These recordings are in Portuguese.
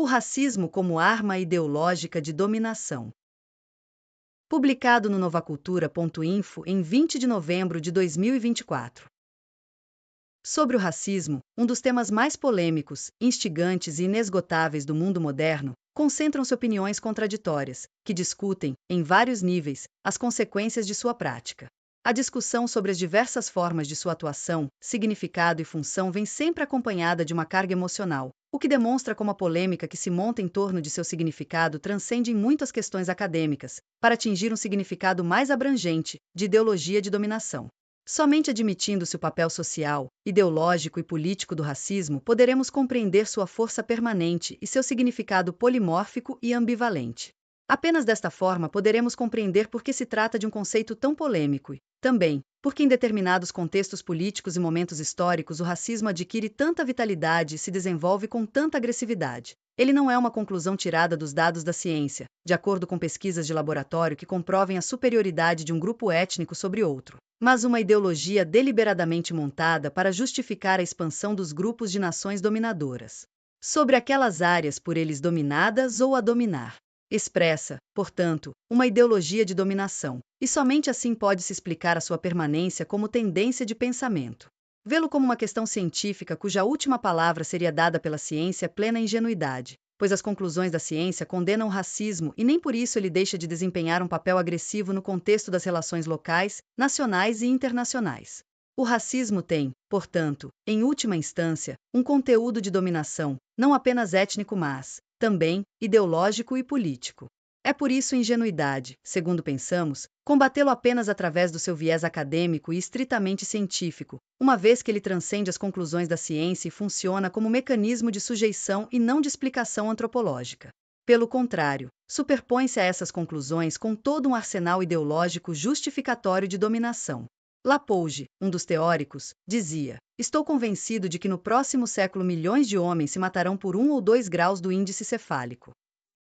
O racismo como arma ideológica de dominação. Publicado no novacultura.info em 20 de novembro de 2024. Sobre o racismo, um dos temas mais polêmicos, instigantes e inesgotáveis do mundo moderno, concentram-se opiniões contraditórias, que discutem, em vários níveis, as consequências de sua prática. A discussão sobre as diversas formas de sua atuação, significado e função vem sempre acompanhada de uma carga emocional, o que demonstra como a polêmica que se monta em torno de seu significado transcende em muitas questões acadêmicas, para atingir um significado mais abrangente, de ideologia de dominação. Somente admitindo-se o papel social, ideológico e político do racismo poderemos compreender sua força permanente e seu significado polimórfico e ambivalente. Apenas desta forma poderemos compreender por que se trata de um conceito tão polêmico e, também, porque em determinados contextos políticos e momentos históricos o racismo adquire tanta vitalidade e se desenvolve com tanta agressividade. Ele não é uma conclusão tirada dos dados da ciência, de acordo com pesquisas de laboratório que comprovem a superioridade de um grupo étnico sobre outro, mas uma ideologia deliberadamente montada para justificar a expansão dos grupos de nações dominadoras sobre aquelas áreas por eles dominadas ou a dominar. Expressa, portanto, uma ideologia de dominação, e somente assim pode-se explicar a sua permanência como tendência de pensamento. Vê-lo como uma questão científica cuja última palavra seria dada pela ciência é plena ingenuidade, pois as conclusões da ciência condenam o racismo e nem por isso ele deixa de desempenhar um papel agressivo no contexto das relações locais, nacionais e internacionais. O racismo tem, portanto, em última instância, um conteúdo de dominação, não apenas étnico mas, também, ideológico e político. É por isso ingenuidade, segundo pensamos, combatê-lo apenas através do seu viés acadêmico e estritamente científico, uma vez que ele transcende as conclusões da ciência e funciona como mecanismo de sujeição e não de explicação antropológica. Pelo contrário, superpõe-se a essas conclusões com todo um arsenal ideológico justificatório de dominação. Lapouge, um dos teóricos, dizia: "Estou convencido de que no próximo século milhões de homens se matarão por 1 ou 2 graus do índice cefálico."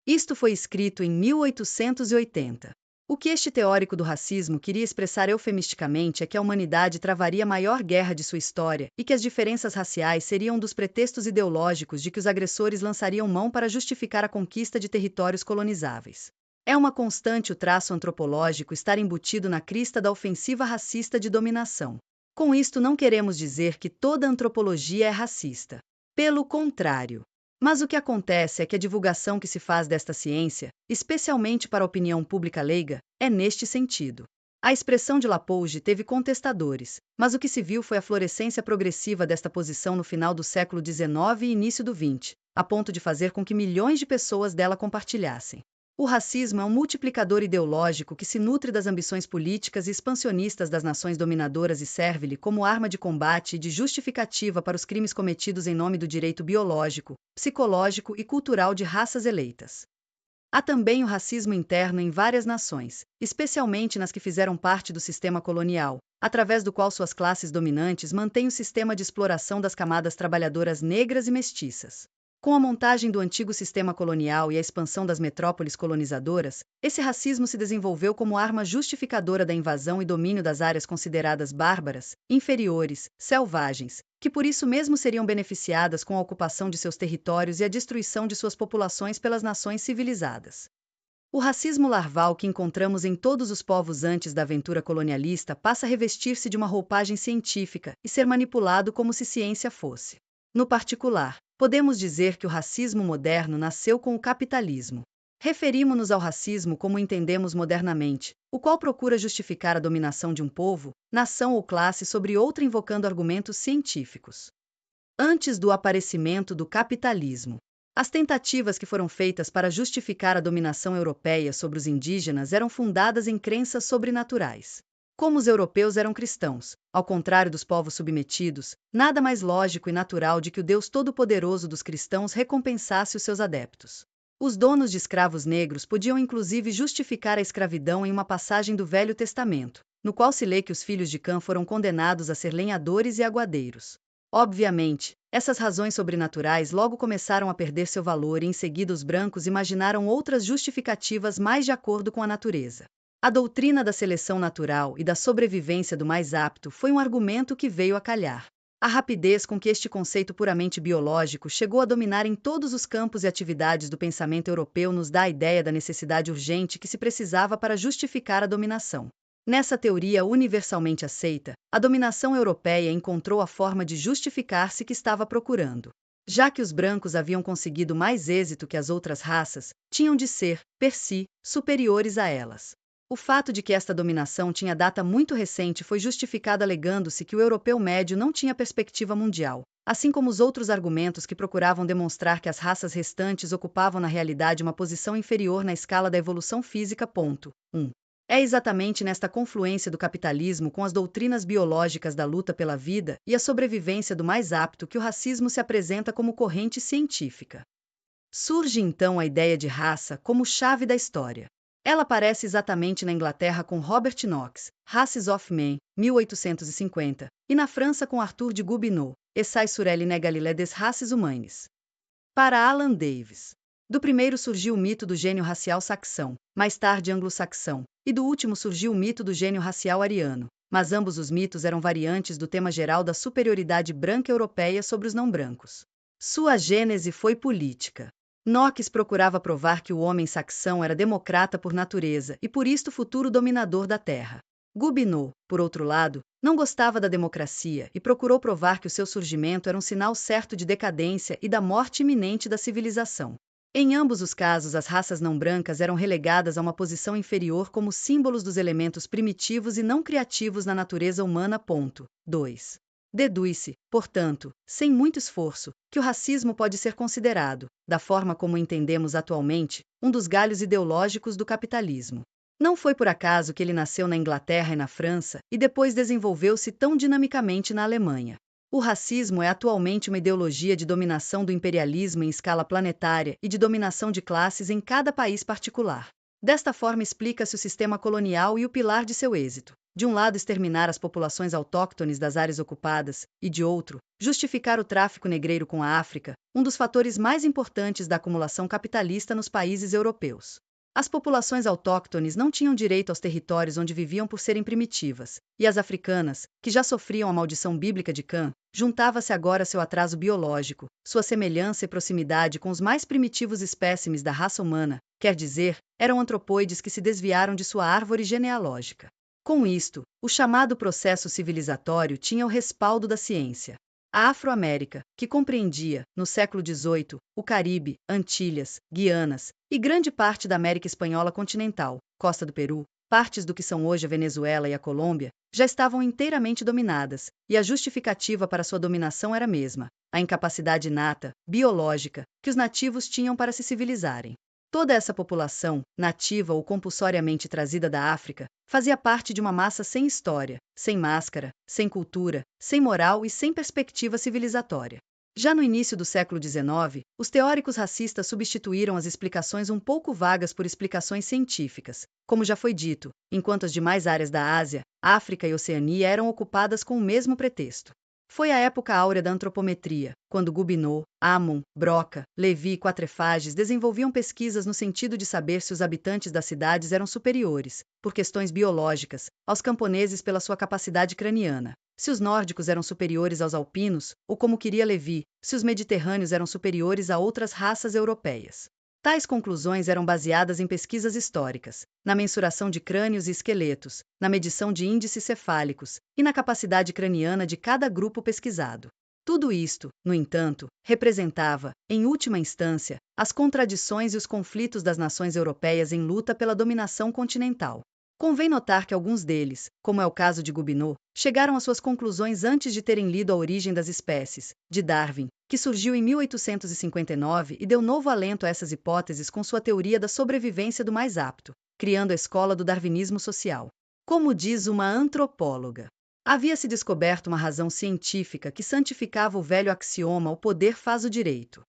Isto foi escrito em 1880. O que este teórico do racismo queria expressar eufemisticamente é que a humanidade travaria a maior guerra de sua história e que as diferenças raciais seriam um dos pretextos ideológicos de que os agressores lançariam mão para justificar a conquista de territórios colonizáveis. É uma constante o traço antropológico estar embutido na crista da ofensiva racista de dominação. Com isto não queremos dizer que toda antropologia é racista. Pelo contrário. Mas o que acontece é que a divulgação que se faz desta ciência, especialmente para a opinião pública leiga, é neste sentido. A expressão de Lapouge teve contestadores, mas o que se viu foi a florescência progressiva desta posição no final do século XIX e início do XX, a ponto de fazer com que milhões de pessoas dela compartilhassem. O racismo é um multiplicador ideológico que se nutre das ambições políticas e expansionistas das nações dominadoras e serve-lhe como arma de combate e de justificativa para os crimes cometidos em nome do direito biológico, psicológico e cultural de raças eleitas. Há também o racismo interno em várias nações, especialmente nas que fizeram parte do sistema colonial, através do qual suas classes dominantes mantêm o sistema de exploração das camadas trabalhadoras negras e mestiças. Com a montagem do antigo sistema colonial e a expansão das metrópoles colonizadoras, esse racismo se desenvolveu como arma justificadora da invasão e domínio das áreas consideradas bárbaras, inferiores, selvagens, que por isso mesmo seriam beneficiadas com a ocupação de seus territórios e a destruição de suas populações pelas nações civilizadas. O racismo larval que encontramos em todos os povos antes da aventura colonialista passa a revestir-se de uma roupagem científica e ser manipulado como se ciência fosse. No particular, podemos dizer que o racismo moderno nasceu com o capitalismo. Referimos-nos ao racismo como entendemos modernamente, o qual procura justificar a dominação de um povo, nação ou classe sobre outra invocando argumentos científicos. Antes do aparecimento do capitalismo, as tentativas que foram feitas para justificar a dominação europeia sobre os indígenas eram fundadas em crenças sobrenaturais. Como os europeus eram cristãos, ao contrário dos povos submetidos, nada mais lógico e natural de que o Deus Todo-Poderoso dos cristãos recompensasse os seus adeptos. Os donos de escravos negros podiam inclusive justificar a escravidão em uma passagem do Velho Testamento, no qual se lê que os filhos de Cã foram condenados a ser lenhadores e aguadeiros. Obviamente, essas razões sobrenaturais logo começaram a perder seu valor e em seguida os brancos imaginaram outras justificativas mais de acordo com a natureza. A doutrina da seleção natural e da sobrevivência do mais apto foi um argumento que veio a calhar. A rapidez com que este conceito puramente biológico chegou a dominar em todos os campos e atividades do pensamento europeu nos dá a ideia da necessidade urgente que se precisava para justificar a dominação. Nessa teoria universalmente aceita, a dominação europeia encontrou a forma de justificar-se que estava procurando. Já que os brancos haviam conseguido mais êxito que as outras raças, tinham de ser, per si, superiores a elas. O fato de que esta dominação tinha data muito recente foi justificado alegando-se que o europeu médio não tinha perspectiva mundial, assim como os outros argumentos que procuravam demonstrar que as raças restantes ocupavam na realidade uma posição inferior na escala da evolução física. 1. É exatamente nesta confluência do capitalismo com as doutrinas biológicas da luta pela vida e a sobrevivência do mais apto que o racismo se apresenta como corrente científica. Surge então a ideia de raça como chave da história. Ela aparece exatamente na Inglaterra com Robert Knox, Races of Men, 1850, e na França com Arthur de Gobineau, Essai sur l'inégalité des races humaines. Para Alan Davis. Do primeiro surgiu o mito do gênio racial saxão, mais tarde anglo-saxão, e do último surgiu o mito do gênio racial ariano, mas ambos os mitos eram variantes do tema geral da superioridade branca europeia sobre os não-brancos. Sua gênese foi política. Knox procurava provar que o homem saxão era democrata por natureza e por isto futuro dominador da terra. Gobineau, por outro lado, não gostava da democracia e procurou provar que o seu surgimento era um sinal certo de decadência e da morte iminente da civilização. Em ambos os casos, as raças não brancas eram relegadas a uma posição inferior como símbolos dos elementos primitivos e não criativos na natureza humana. 2. Deduz-se, portanto, sem muito esforço, que o racismo pode ser considerado, da forma como entendemos atualmente, um dos galhos ideológicos do capitalismo. Não foi por acaso que ele nasceu na Inglaterra e na França, e depois desenvolveu-se tão dinamicamente na Alemanha. O racismo é atualmente uma ideologia de dominação do imperialismo em escala planetária e de dominação de classes em cada país particular. Desta forma explica-se o sistema colonial e o pilar de seu êxito. De um lado, exterminar as populações autóctones das áreas ocupadas, e de outro, justificar o tráfico negreiro com a África, um dos fatores mais importantes da acumulação capitalista nos países europeus. As populações autóctones não tinham direito aos territórios onde viviam por serem primitivas, e as africanas, que já sofriam a maldição bíblica de Cã, juntava-se agora seu atraso biológico, sua semelhança e proximidade com os mais primitivos espécimes da raça humana, quer dizer, eram antropóides que se desviaram de sua árvore genealógica. Com isto, o chamado processo civilizatório tinha o respaldo da ciência. A Afro-América, que compreendia, no século XVIII, o Caribe, Antilhas, Guianas e grande parte da América Espanhola continental, costa do Peru, partes do que são hoje a Venezuela e a Colômbia, já estavam inteiramente dominadas, e a justificativa para sua dominação era a mesma: a incapacidade inata, biológica, que os nativos tinham para se civilizarem. Toda essa população, nativa ou compulsoriamente trazida da África, fazia parte de uma massa sem história, sem máscara, sem cultura, sem moral e sem perspectiva civilizatória. Já no início do século XIX, os teóricos racistas substituíram as explicações um pouco vagas por explicações científicas. Como já foi dito, enquanto as demais áreas da Ásia, África e Oceania eram ocupadas com o mesmo pretexto. Foi a época áurea da antropometria, quando Gobineau, Ammon, Broca, Levi e Quatrefages desenvolviam pesquisas no sentido de saber se os habitantes das cidades eram superiores, por questões biológicas, aos camponeses pela sua capacidade craniana, se os nórdicos eram superiores aos alpinos, ou como queria Levi, se os mediterrâneos eram superiores a outras raças europeias. Tais conclusões eram baseadas em pesquisas históricas, na mensuração de crânios e esqueletos, na medição de índices cefálicos e na capacidade craniana de cada grupo pesquisado. Tudo isto, no entanto, representava, em última instância, as contradições e os conflitos das nações europeias em luta pela dominação continental. Convém notar que alguns deles, como é o caso de Gobineau, chegaram às suas conclusões antes de terem lido A Origem das Espécies, de Darwin, que surgiu em 1859 e deu novo alento a essas hipóteses com sua teoria da sobrevivência do mais apto, criando a escola do darwinismo social. Como diz uma antropóloga, havia-se descoberto uma razão científica que santificava o velho axioma: o poder faz o direito.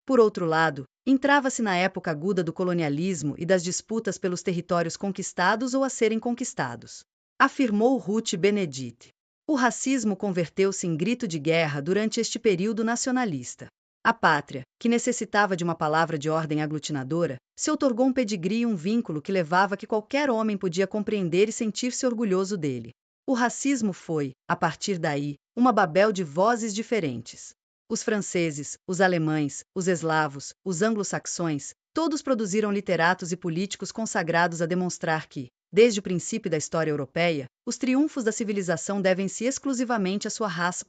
Por outro lado, entrava-se na época aguda do colonialismo e das disputas pelos territórios conquistados ou a serem conquistados. Afirmou Ruth Benedict. O racismo converteu-se em grito de guerra durante este período nacionalista. A pátria, que necessitava de uma palavra de ordem aglutinadora, se outorgou um pedigree e um vínculo que levava a que qualquer homem podia compreender e sentir-se orgulhoso dele. O racismo foi, a partir daí, uma babel de vozes diferentes. Os franceses, os alemães, os eslavos, os anglo-saxões, todos produziram literatos e políticos consagrados a demonstrar que, desde o princípio da história europeia, os triunfos da civilização devem-se exclusivamente à sua raça.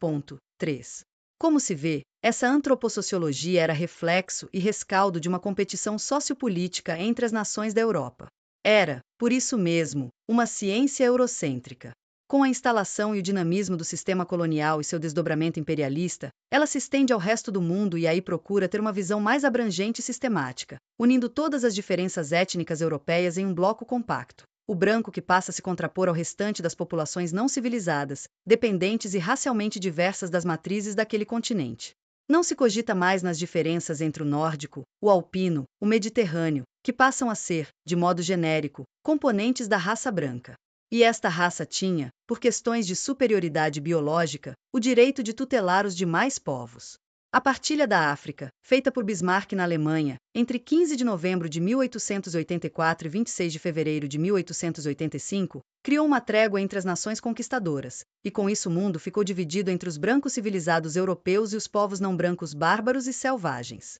3. Como se vê, essa antropossociologia era reflexo e rescaldo de uma competição sociopolítica entre as nações da Europa. Era, por isso mesmo, uma ciência eurocêntrica. Com a instalação e o dinamismo do sistema colonial e seu desdobramento imperialista, ela se estende ao resto do mundo e aí procura ter uma visão mais abrangente e sistemática, unindo todas as diferenças étnicas europeias em um bloco compacto. O branco que passa a se contrapor ao restante das populações não civilizadas, dependentes e racialmente diversas das matrizes daquele continente. Não se cogita mais nas diferenças entre o nórdico, o alpino, o mediterrâneo, que passam a ser, de modo genérico, componentes da raça branca. E esta raça tinha, por questões de superioridade biológica, o direito de tutelar os demais povos. A partilha da África, feita por Bismarck na Alemanha, entre 15 de novembro de 1884 e 26 de fevereiro de 1885, criou uma trégua entre as nações conquistadoras, e com isso o mundo ficou dividido entre os brancos civilizados europeus e os povos não brancos bárbaros e selvagens.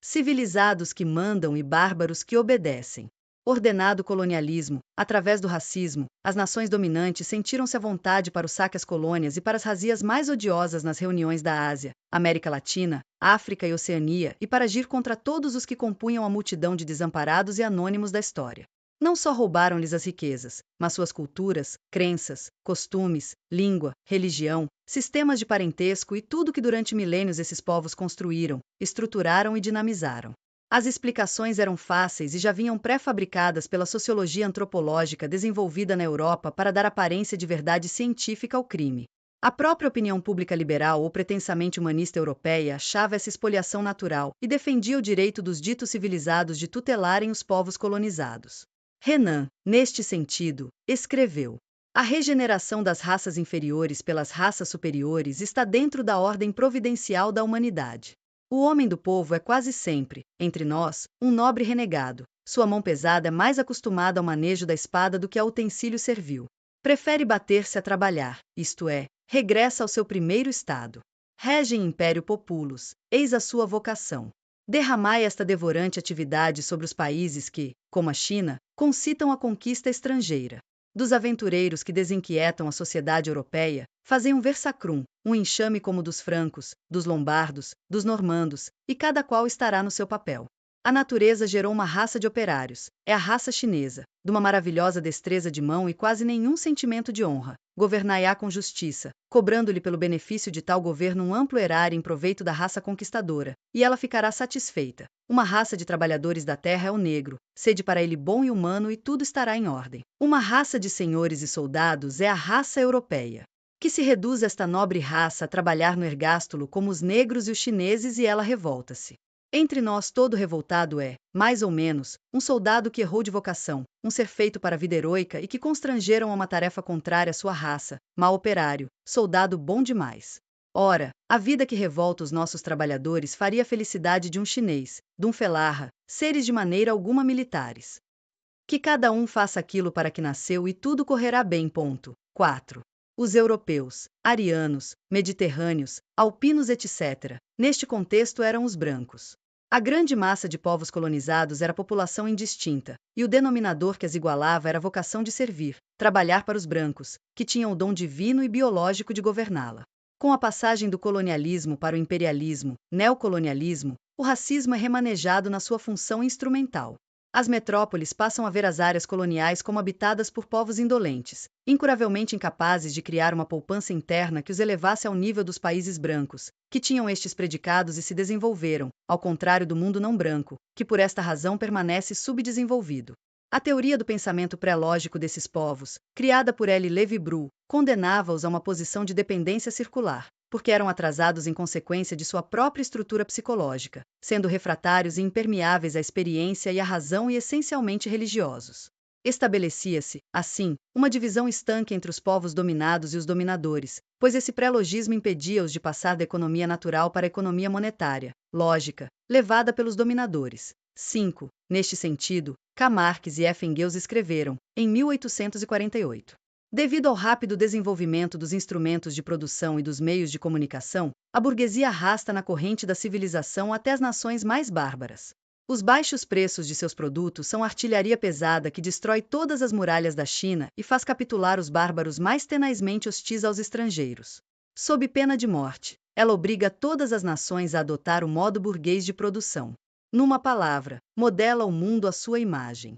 Civilizados que mandam e bárbaros que obedecem. Ordenado colonialismo, através do racismo, as nações dominantes sentiram-se à vontade para o saque às colônias e para as razzias mais odiosas nas reuniões da Ásia, América Latina, África e Oceania e para agir contra todos os que compunham a multidão de desamparados e anônimos da história. Não só roubaram-lhes as riquezas, mas suas culturas, crenças, costumes, língua, religião, sistemas de parentesco e tudo que durante milênios esses povos construíram, estruturaram e dinamizaram. As explicações eram fáceis e já vinham pré-fabricadas pela sociologia antropológica desenvolvida na Europa para dar aparência de verdade científica ao crime. A própria opinião pública liberal ou pretensamente humanista europeia achava essa expoliação natural e defendia o direito dos ditos civilizados de tutelarem os povos colonizados. Renan, neste sentido, escreveu: a regeneração das raças inferiores pelas raças superiores está dentro da ordem providencial da humanidade. O homem do povo é quase sempre, entre nós, um nobre renegado. Sua mão pesada é mais acostumada ao manejo da espada do que ao utensílio servil. Prefere bater-se a trabalhar, isto é, regressa ao seu primeiro estado. Regem império populus, eis a sua vocação. Derramai esta devorante atividade sobre os países que, como a China, concitam a conquista estrangeira. Dos aventureiros que desinquietam a sociedade europeia, fazem um versacrum, um enxame como dos francos, dos lombardos, dos normandos, e cada qual estará no seu papel. A natureza gerou uma raça de operários, é a raça chinesa, de uma maravilhosa destreza de mão e quase nenhum sentimento de honra. Governai-a com justiça, cobrando-lhe pelo benefício de tal governo um amplo erário em proveito da raça conquistadora, e ela ficará satisfeita. Uma raça de trabalhadores da terra é o negro, sede para ele bom e humano e tudo estará em ordem. Uma raça de senhores e soldados é a raça europeia. Que se reduz esta nobre raça a trabalhar no ergástulo como os negros e os chineses e ela revolta-se. Entre nós todo revoltado é, mais ou menos, um soldado que errou de vocação, um ser feito para a vida heroica e que constrangeram a uma tarefa contrária à sua raça, mau operário, soldado bom demais. Ora, a vida que revolta os nossos trabalhadores faria a felicidade de um chinês, de um felarra, seres de maneira alguma militares. Que cada um faça aquilo para que nasceu e tudo correrá bem. 4. Os europeus, arianos, mediterrâneos, alpinos etc., neste contexto eram os brancos. A grande massa de povos colonizados era população indistinta, e o denominador que as igualava era a vocação de servir, trabalhar para os brancos, que tinham o dom divino e biológico de governá-la. Com a passagem do colonialismo para o imperialismo, neocolonialismo, o racismo é remanejado na sua função instrumental. As metrópoles passam a ver as áreas coloniais como habitadas por povos indolentes, incuravelmente incapazes de criar uma poupança interna que os elevasse ao nível dos países brancos, que tinham estes predicados e se desenvolveram, ao contrário do mundo não branco, que por esta razão permanece subdesenvolvido. A teoria do pensamento pré-lógico desses povos, criada por L. Lévi-Brou, condenava-os a uma posição de dependência circular, porque eram atrasados em consequência de sua própria estrutura psicológica, sendo refratários e impermeáveis à experiência e à razão e essencialmente religiosos. Estabelecia-se, assim, uma divisão estanque entre os povos dominados e os dominadores, pois esse pré-logismo impedia-os de passar da economia natural para a economia monetária, lógica, levada pelos dominadores. 5. Neste sentido, K. Marx e F. Engels escreveram, em 1848. Devido ao rápido desenvolvimento dos instrumentos de produção e dos meios de comunicação, a burguesia arrasta na corrente da civilização até as nações mais bárbaras. Os baixos preços de seus produtos são artilharia pesada que destrói todas as muralhas da China e faz capitular os bárbaros mais tenazmente hostis aos estrangeiros. Sob pena de morte, ela obriga todas as nações a adotar o modo burguês de produção. Numa palavra, modela o mundo à sua imagem.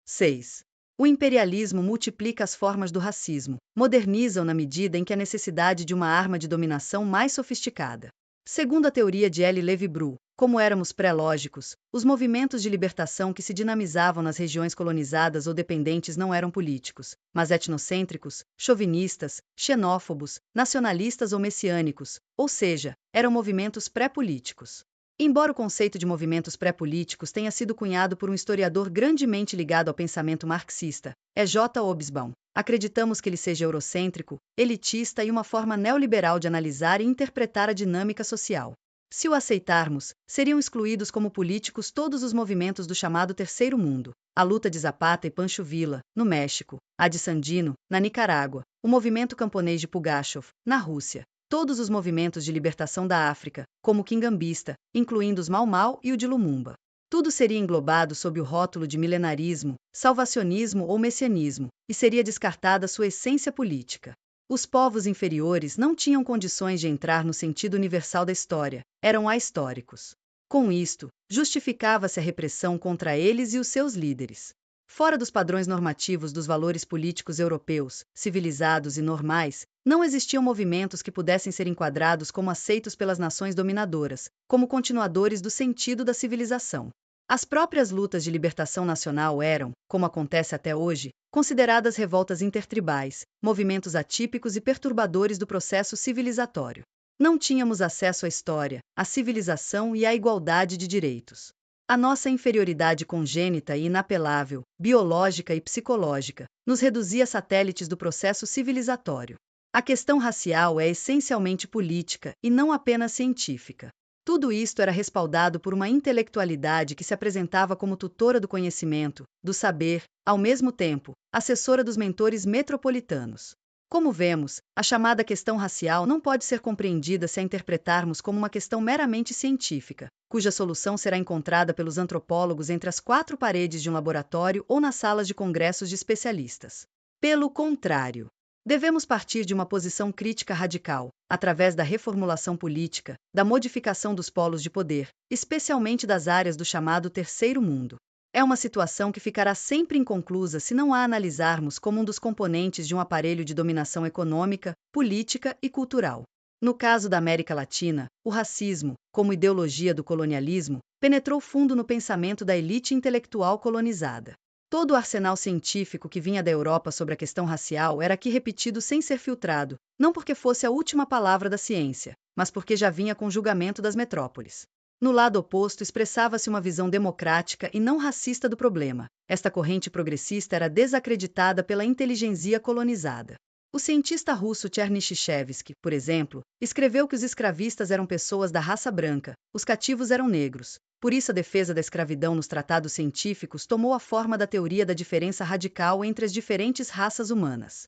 6. O imperialismo multiplica as formas do racismo, moderniza-o na medida em que a necessidade de uma arma de dominação mais sofisticada. Segundo a teoria de L. Levi-Bru, como éramos pré-lógicos, os movimentos de libertação que se dinamizavam nas regiões colonizadas ou dependentes não eram políticos, mas etnocêntricos, chauvinistas, xenófobos, nacionalistas ou messiânicos, ou seja, eram movimentos pré-políticos. Embora o conceito de movimentos pré-políticos tenha sido cunhado por um historiador grandemente ligado ao pensamento marxista, J. Hobsbawm, acreditamos que ele seja eurocêntrico, elitista e uma forma neoliberal de analisar e interpretar a dinâmica social. Se o aceitarmos, seriam excluídos como políticos todos os movimentos do chamado Terceiro Mundo, a luta de Zapata e Pancho Villa, no México, a de Sandino, na Nicarágua, o movimento camponês de Pugachov, na Rússia, todos os movimentos de libertação da África, como o quingambista, incluindo os Mau Mau e o de Lumumba. Tudo seria englobado sob o rótulo de milenarismo, salvacionismo ou messianismo, e seria descartada sua essência política. Os povos inferiores não tinham condições de entrar no sentido universal da história, eram ahistóricos. Com isto, justificava-se a repressão contra eles e os seus líderes. Fora dos padrões normativos dos valores políticos europeus, civilizados e normais, não existiam movimentos que pudessem ser enquadrados como aceitos pelas nações dominadoras, como continuadores do sentido da civilização. As próprias lutas de libertação nacional eram, como acontece até hoje, consideradas revoltas intertribais, movimentos atípicos e perturbadores do processo civilizatório. Não tínhamos acesso à história, à civilização e à igualdade de direitos. A nossa inferioridade congênita e inapelável, biológica e psicológica, nos reduzia a satélites do processo civilizatório. A questão racial é essencialmente política e não apenas científica. Tudo isto era respaldado por uma intelectualidade que se apresentava como tutora do conhecimento, do saber, ao mesmo tempo, assessora dos mentores metropolitanos. Como vemos, a chamada questão racial não pode ser compreendida se a interpretarmos como uma questão meramente científica, cuja solução será encontrada pelos antropólogos entre as quatro paredes de um laboratório ou nas salas de congressos de especialistas. Pelo contrário, devemos partir de uma posição crítica radical, através da reformulação política, da modificação dos polos de poder, especialmente das áreas do chamado Terceiro Mundo. É uma situação que ficará sempre inconclusa se não a analisarmos como um dos componentes de um aparelho de dominação econômica, política e cultural. No caso da América Latina, o racismo, como ideologia do colonialismo, penetrou fundo no pensamento da elite intelectual colonizada. Todo o arsenal científico que vinha da Europa sobre a questão racial era aqui repetido sem ser filtrado, não porque fosse a última palavra da ciência, mas porque já vinha com o julgamento das metrópoles. No lado oposto expressava-se uma visão democrática e não racista do problema. Esta corrente progressista era desacreditada pela inteligência colonizada. O cientista russo Chernyshevsky, por exemplo, escreveu que os escravistas eram pessoas da raça branca, os cativos eram negros. Por isso a defesa da escravidão nos tratados científicos tomou a forma da teoria da diferença radical entre as diferentes raças humanas.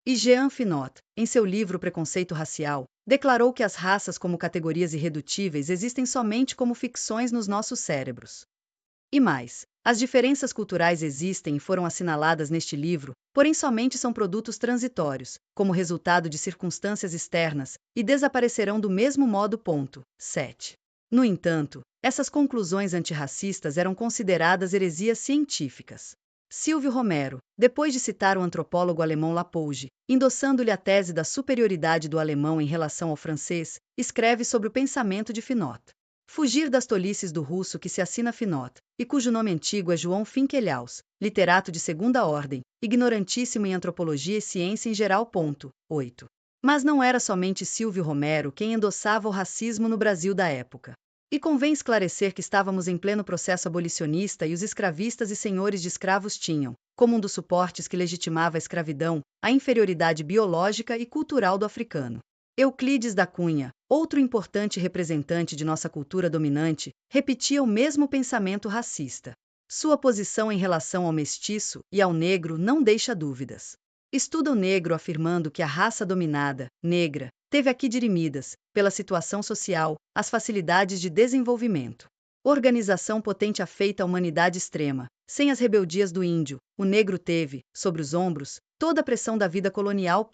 E Jean Finot, em seu livro Preconceito Racial, declarou que as raças como categorias irredutíveis existem somente como ficções nos nossos cérebros. E mais, as diferenças culturais existem e foram assinaladas neste livro, porém somente são produtos transitórios, como resultado de circunstâncias externas, e desaparecerão do mesmo modo. 7. No entanto, essas conclusões antirracistas eram consideradas heresias científicas. Silvio Romero, depois de citar o antropólogo alemão Lapouge, endossando-lhe a tese da superioridade do alemão em relação ao francês, escreve sobre o pensamento de Finot. Fugir das tolices do russo que se assina Finot, e cujo nome antigo é João Finkelhaus, literato de segunda ordem, ignorantíssimo em antropologia e ciência em geral. 8. Mas não era somente Silvio Romero quem endossava o racismo no Brasil da época. E convém esclarecer que estávamos em pleno processo abolicionista e os escravistas e senhores de escravos tinham, como um dos suportes que legitimava a escravidão, a inferioridade biológica e cultural do africano. Euclides da Cunha, outro importante representante de nossa cultura dominante, repetia o mesmo pensamento racista. Sua posição em relação ao mestiço e ao negro não deixa dúvidas. Estuda o negro afirmando que a raça dominada, negra, teve aqui dirimidas, pela situação social, as facilidades de desenvolvimento. Organização potente afeita a humanidade extrema. Sem as rebeldias do índio, o negro teve, sobre os ombros, toda a pressão da vida colonial.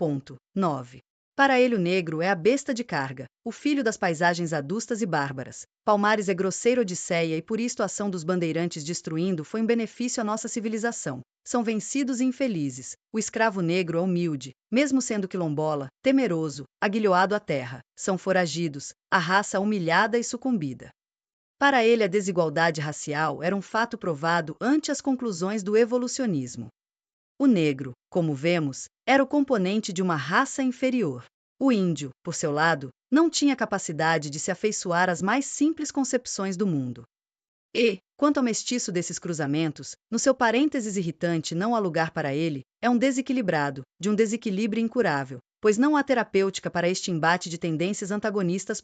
9. Para ele o negro é a besta de carga, o filho das paisagens adustas e bárbaras. Palmares é grosseira odisseia e por isto a ação dos bandeirantes destruindo foi em benefício à nossa civilização. São vencidos e infelizes. O escravo negro é humilde, mesmo sendo quilombola, temeroso, aguilhoado à terra. São foragidos, a raça humilhada e sucumbida. Para ele a desigualdade racial era um fato provado ante as conclusões do evolucionismo. O negro, como vemos, era o componente de uma raça inferior. O índio, por seu lado, não tinha capacidade de se afeiçoar às mais simples concepções do mundo. E, quanto ao mestiço desses cruzamentos, no seu parênteses irritante não há lugar para ele, é um desequilibrado, de um desequilíbrio incurável, pois não há terapêutica para este embate de tendências antagonistas.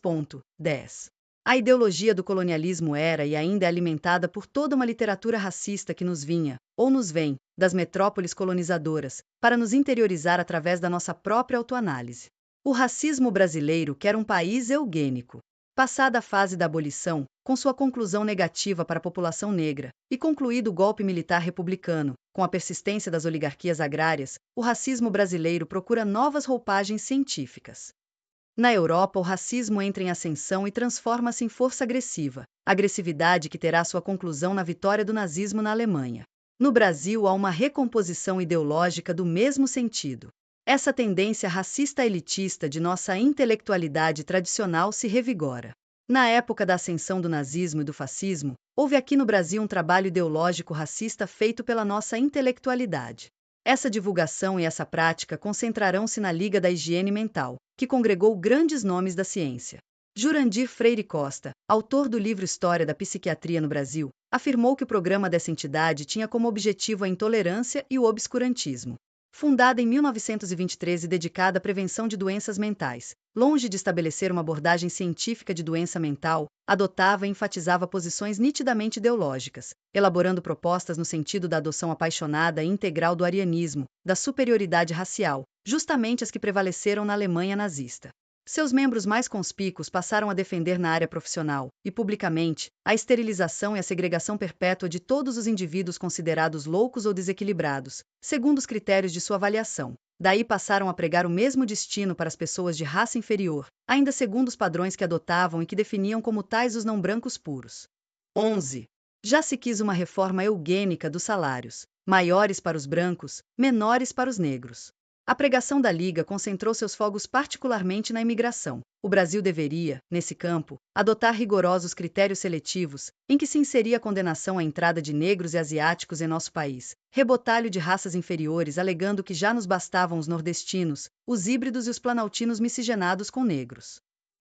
10. A ideologia do colonialismo era e ainda é alimentada por toda uma literatura racista que nos vinha, ou nos vem, das metrópoles colonizadoras, para nos interiorizar através da nossa própria autoanálise. O racismo brasileiro quer um país eugênico. Passada a fase da abolição, com sua conclusão negativa para a população negra, e concluído o golpe militar republicano, com a persistência das oligarquias agrárias, o racismo brasileiro procura novas roupagens científicas. Na Europa, o racismo entra em ascensão e transforma-se em força agressiva, agressividade que terá sua conclusão na vitória do nazismo na Alemanha. No Brasil, há uma recomposição ideológica do mesmo sentido. Essa tendência racista elitista de nossa intelectualidade tradicional se revigora. Na época da ascensão do nazismo e do fascismo, houve aqui no Brasil um trabalho ideológico racista feito pela nossa intelectualidade. Essa divulgação e essa prática concentrarão-se na Liga da Higiene Mental, que congregou grandes nomes da ciência. Jurandir Freire Costa, autor do livro História da Psiquiatria no Brasil, afirmou que o programa dessa entidade tinha como objetivo a intolerância e o obscurantismo. Fundada em 1923 e dedicada à prevenção de doenças mentais, longe de estabelecer uma abordagem científica de doença mental, adotava e enfatizava posições nitidamente ideológicas, elaborando propostas no sentido da adoção apaixonada e integral do arianismo, da superioridade racial, justamente as que prevaleceram na Alemanha nazista. Seus membros mais conspícuos passaram a defender na área profissional, e publicamente, a esterilização e a segregação perpétua de todos os indivíduos considerados loucos ou desequilibrados, segundo os critérios de sua avaliação. Daí passaram a pregar o mesmo destino para as pessoas de raça inferior, ainda segundo os padrões que adotavam e que definiam como tais os não-brancos puros. 11. Já se quis uma reforma eugênica dos salários, maiores para os brancos, menores para os negros. A pregação da Liga concentrou seus fogos particularmente na imigração. O Brasil deveria, nesse campo, adotar rigorosos critérios seletivos, em que se inseria a condenação à entrada de negros e asiáticos em nosso país, rebotalho de raças inferiores alegando que já nos bastavam os nordestinos, os híbridos e os planaltinos miscigenados com negros.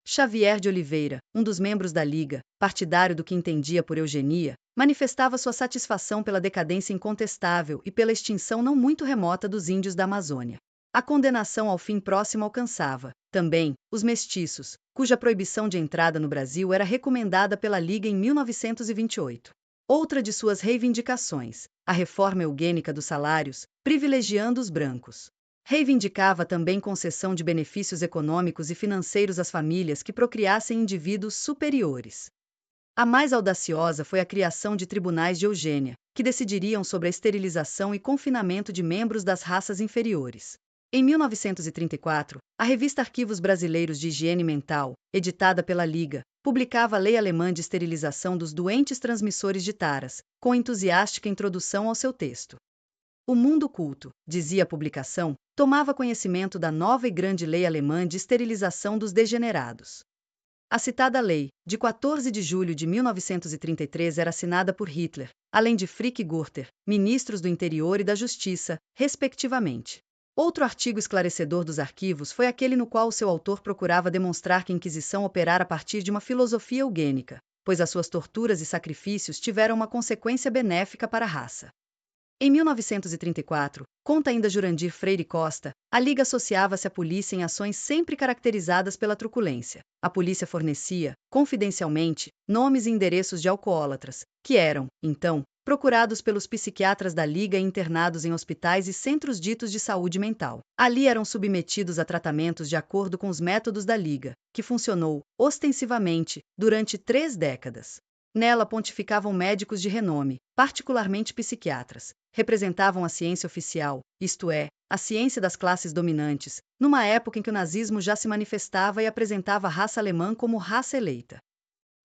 Xavier de Oliveira, um dos membros da Liga, partidário do que entendia por eugenia, manifestava sua satisfação pela decadência incontestável e pela extinção não muito remota dos índios da Amazônia. A condenação ao fim próximo alcançava, também, os mestiços, cuja proibição de entrada no Brasil era recomendada pela Liga em 1928. Outra de suas reivindicações, a reforma eugênica dos salários, privilegiando os brancos. Reivindicava também concessão de benefícios econômicos e financeiros às famílias que procriassem indivíduos superiores. A mais audaciosa foi a criação de tribunais de eugênia, que decidiriam sobre a esterilização e confinamento de membros das raças inferiores. Em 1934, a revista Arquivos Brasileiros de Higiene Mental, editada pela Liga, publicava a Lei Alemã de Esterilização dos Doentes Transmissores de Taras, com entusiástica introdução ao seu texto. O mundo culto, dizia a publicação, tomava conhecimento da nova e grande lei alemã de esterilização dos degenerados. A citada lei, de 14 de julho de 1933, era assinada por Hitler, além de Frick e Gürtel, ministros do Interior e da Justiça, respectivamente. Outro artigo esclarecedor dos arquivos foi aquele no qual seu autor procurava demonstrar que a Inquisição operara a partir de uma filosofia eugênica, pois as suas torturas e sacrifícios tiveram uma consequência benéfica para a raça. Em 1934, conta ainda Jurandir Freire Costa, a Liga associava-se à polícia em ações sempre caracterizadas pela truculência. A polícia fornecia, confidencialmente, nomes e endereços de alcoólatras, que eram, então, procurados pelos psiquiatras da Liga e internados em hospitais e centros ditos de saúde mental. Ali eram submetidos a tratamentos de acordo com os métodos da Liga, que funcionou, ostensivamente, durante 3 décadas. Nela pontificavam médicos de renome, particularmente psiquiatras. Representavam a ciência oficial, isto é, a ciência das classes dominantes, numa época em que o nazismo já se manifestava e apresentava a raça alemã como raça eleita.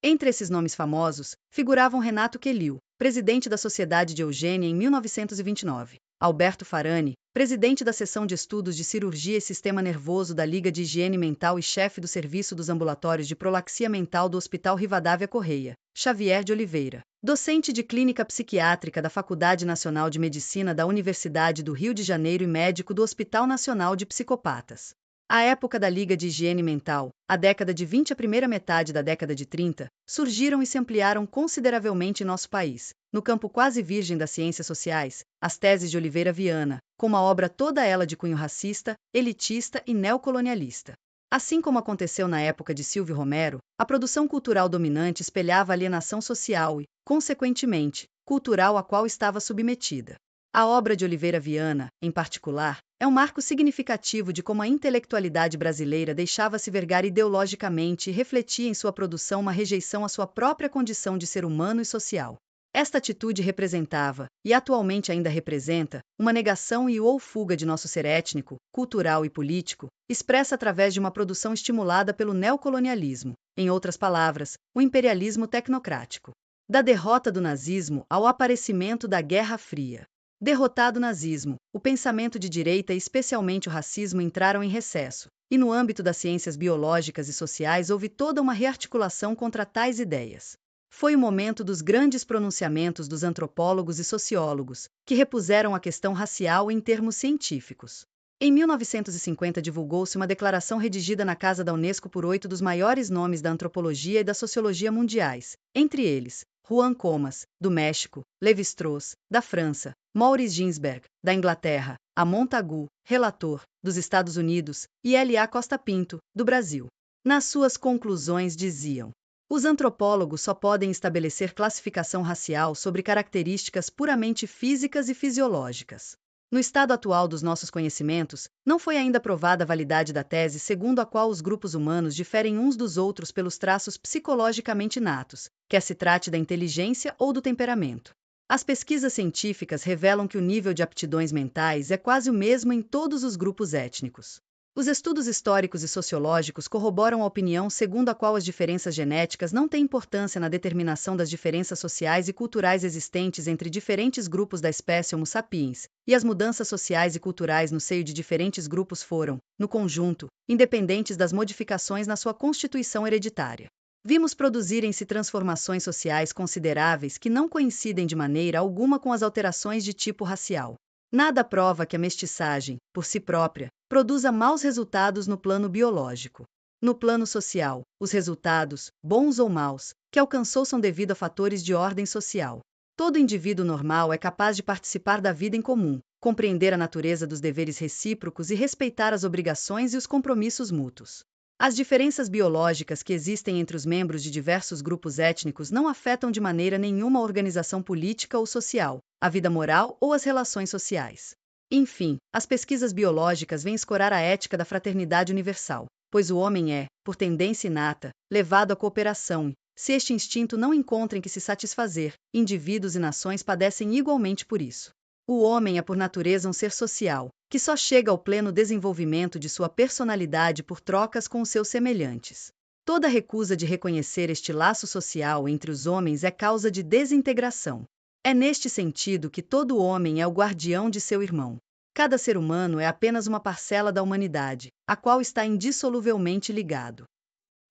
Entre esses nomes famosos, figuravam Renato Quelil, presidente da Sociedade de Eugênia em 1929, Alberto Farani, presidente da Seção de Estudos de Cirurgia e Sistema Nervoso da Liga de Higiene Mental e chefe do Serviço dos Ambulatórios de Prolaxia Mental do Hospital Rivadavia Correia, Xavier de Oliveira, docente de Clínica Psiquiátrica da Faculdade Nacional de Medicina da Universidade do Rio de Janeiro e médico do Hospital Nacional de Psicopatas. A época da Liga de Higiene Mental, a década de 20 e a primeira metade da década de 30, surgiram e se ampliaram consideravelmente em nosso país. No campo quase virgem das ciências sociais, as teses de Oliveira Viana, com uma obra toda ela de cunho racista, elitista e neocolonialista. Assim como aconteceu na época de Silvio Romero, a produção cultural dominante espelhava a alienação social e, consequentemente, cultural a qual estava submetida. A obra de Oliveira Viana, em particular, é um marco significativo de como a intelectualidade brasileira deixava-se vergar ideologicamente e refletia em sua produção uma rejeição à sua própria condição de ser humano e social. Esta atitude representava, e atualmente ainda representa, uma negação e ou fuga de nosso ser étnico, cultural e político, expressa através de uma produção estimulada pelo neocolonialismo, em outras palavras, o imperialismo tecnocrático. Da derrota do nazismo ao aparecimento da Guerra Fria. Derrotado o nazismo, o pensamento de direita e especialmente o racismo entraram em recesso, e no âmbito das ciências biológicas e sociais houve toda uma rearticulação contra tais ideias. Foi o momento dos grandes pronunciamentos dos antropólogos e sociólogos, que repuseram a questão racial em termos científicos. Em 1950 divulgou-se uma declaração redigida na Casa da Unesco por 8 dos maiores nomes da antropologia e da sociologia mundiais, entre eles, Juan Comas, do México, Lévi-Strauss, da França, Maurice Ginsberg, da Inglaterra, Amon Tagu, relator, dos Estados Unidos, e L.A. Costa Pinto, do Brasil. Nas suas conclusões diziam: os antropólogos só podem estabelecer classificação racial sobre características puramente físicas e fisiológicas. No estado atual dos nossos conhecimentos, não foi ainda provada a validade da tese segundo a qual os grupos humanos diferem uns dos outros pelos traços psicologicamente inatos, quer se trate da inteligência ou do temperamento. As pesquisas científicas revelam que o nível de aptidões mentais é quase o mesmo em todos os grupos étnicos. Os estudos históricos e sociológicos corroboram a opinião segundo a qual as diferenças genéticas não têm importância na determinação das diferenças sociais e culturais existentes entre diferentes grupos da espécie Homo sapiens, e as mudanças sociais e culturais no seio de diferentes grupos foram, no conjunto, independentes das modificações na sua constituição hereditária. Vimos produzirem-se transformações sociais consideráveis que não coincidem de maneira alguma com as alterações de tipo racial. Nada prova que a mestiçagem, por si própria, produza maus resultados no plano biológico. No plano social, os resultados, bons ou maus, que alcançou são devido a fatores de ordem social. Todo indivíduo normal é capaz de participar da vida em comum, compreender a natureza dos deveres recíprocos e respeitar as obrigações e os compromissos mútuos. As diferenças biológicas que existem entre os membros de diversos grupos étnicos não afetam de maneira nenhuma a organização política ou social, a vida moral ou as relações sociais. Enfim, as pesquisas biológicas vêm escorar a ética da fraternidade universal, pois o homem é, por tendência inata, levado à cooperação e, se este instinto não encontra em que se satisfazer, indivíduos e nações padecem igualmente por isso. O homem é por natureza um ser social, que só chega ao pleno desenvolvimento de sua personalidade por trocas com os seus semelhantes. Toda recusa de reconhecer este laço social entre os homens é causa de desintegração. É neste sentido que todo homem é o guardião de seu irmão. Cada ser humano é apenas uma parcela da humanidade, a qual está indissoluvelmente ligado.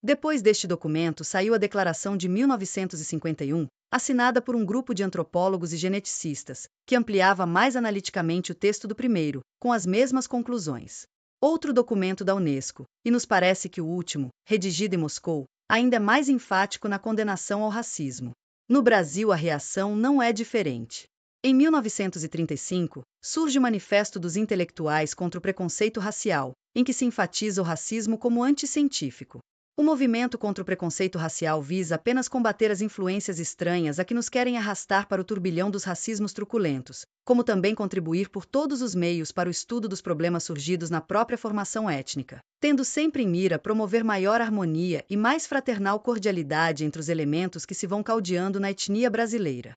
Depois deste documento saiu a Declaração de 1951, assinada por um grupo de antropólogos e geneticistas, que ampliava mais analiticamente o texto do primeiro, com as mesmas conclusões. Outro documento da Unesco, e nos parece que o último, redigido em Moscou, ainda é mais enfático na condenação ao racismo. No Brasil a reação não é diferente. Em 1935, surge o Manifesto dos Intelectuais contra o Preconceito Racial, em que se enfatiza o racismo como anticientífico. O movimento contra o preconceito racial visa apenas combater as influências estranhas a que nos querem arrastar para o turbilhão dos racismos truculentos, como também contribuir por todos os meios para o estudo dos problemas surgidos na própria formação étnica, tendo sempre em mira promover maior harmonia e mais fraternal cordialidade entre os elementos que se vão caldeando na etnia brasileira.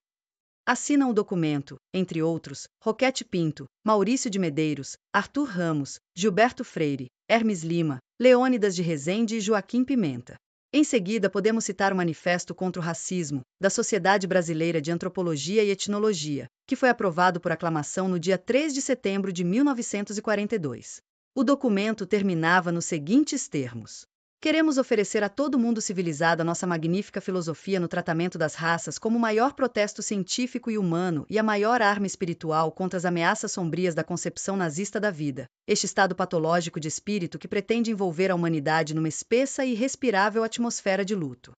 Assinam o documento, entre outros, Roquete Pinto, Maurício de Medeiros, Arthur Ramos, Gilberto Freire, Hermes Lima, Leônidas de Rezende e Joaquim Pimenta. Em seguida, podemos citar o Manifesto contra o Racismo, da Sociedade Brasileira de Antropologia e Etnologia, que foi aprovado por aclamação no dia 3 de setembro de 1942. O documento terminava nos seguintes termos: queremos oferecer a todo mundo civilizado a nossa magnífica filosofia no tratamento das raças como o maior protesto científico e humano e a maior arma espiritual contra as ameaças sombrias da concepção nazista da vida, este estado patológico de espírito que pretende envolver a humanidade numa espessa e irrespirável atmosfera de luto.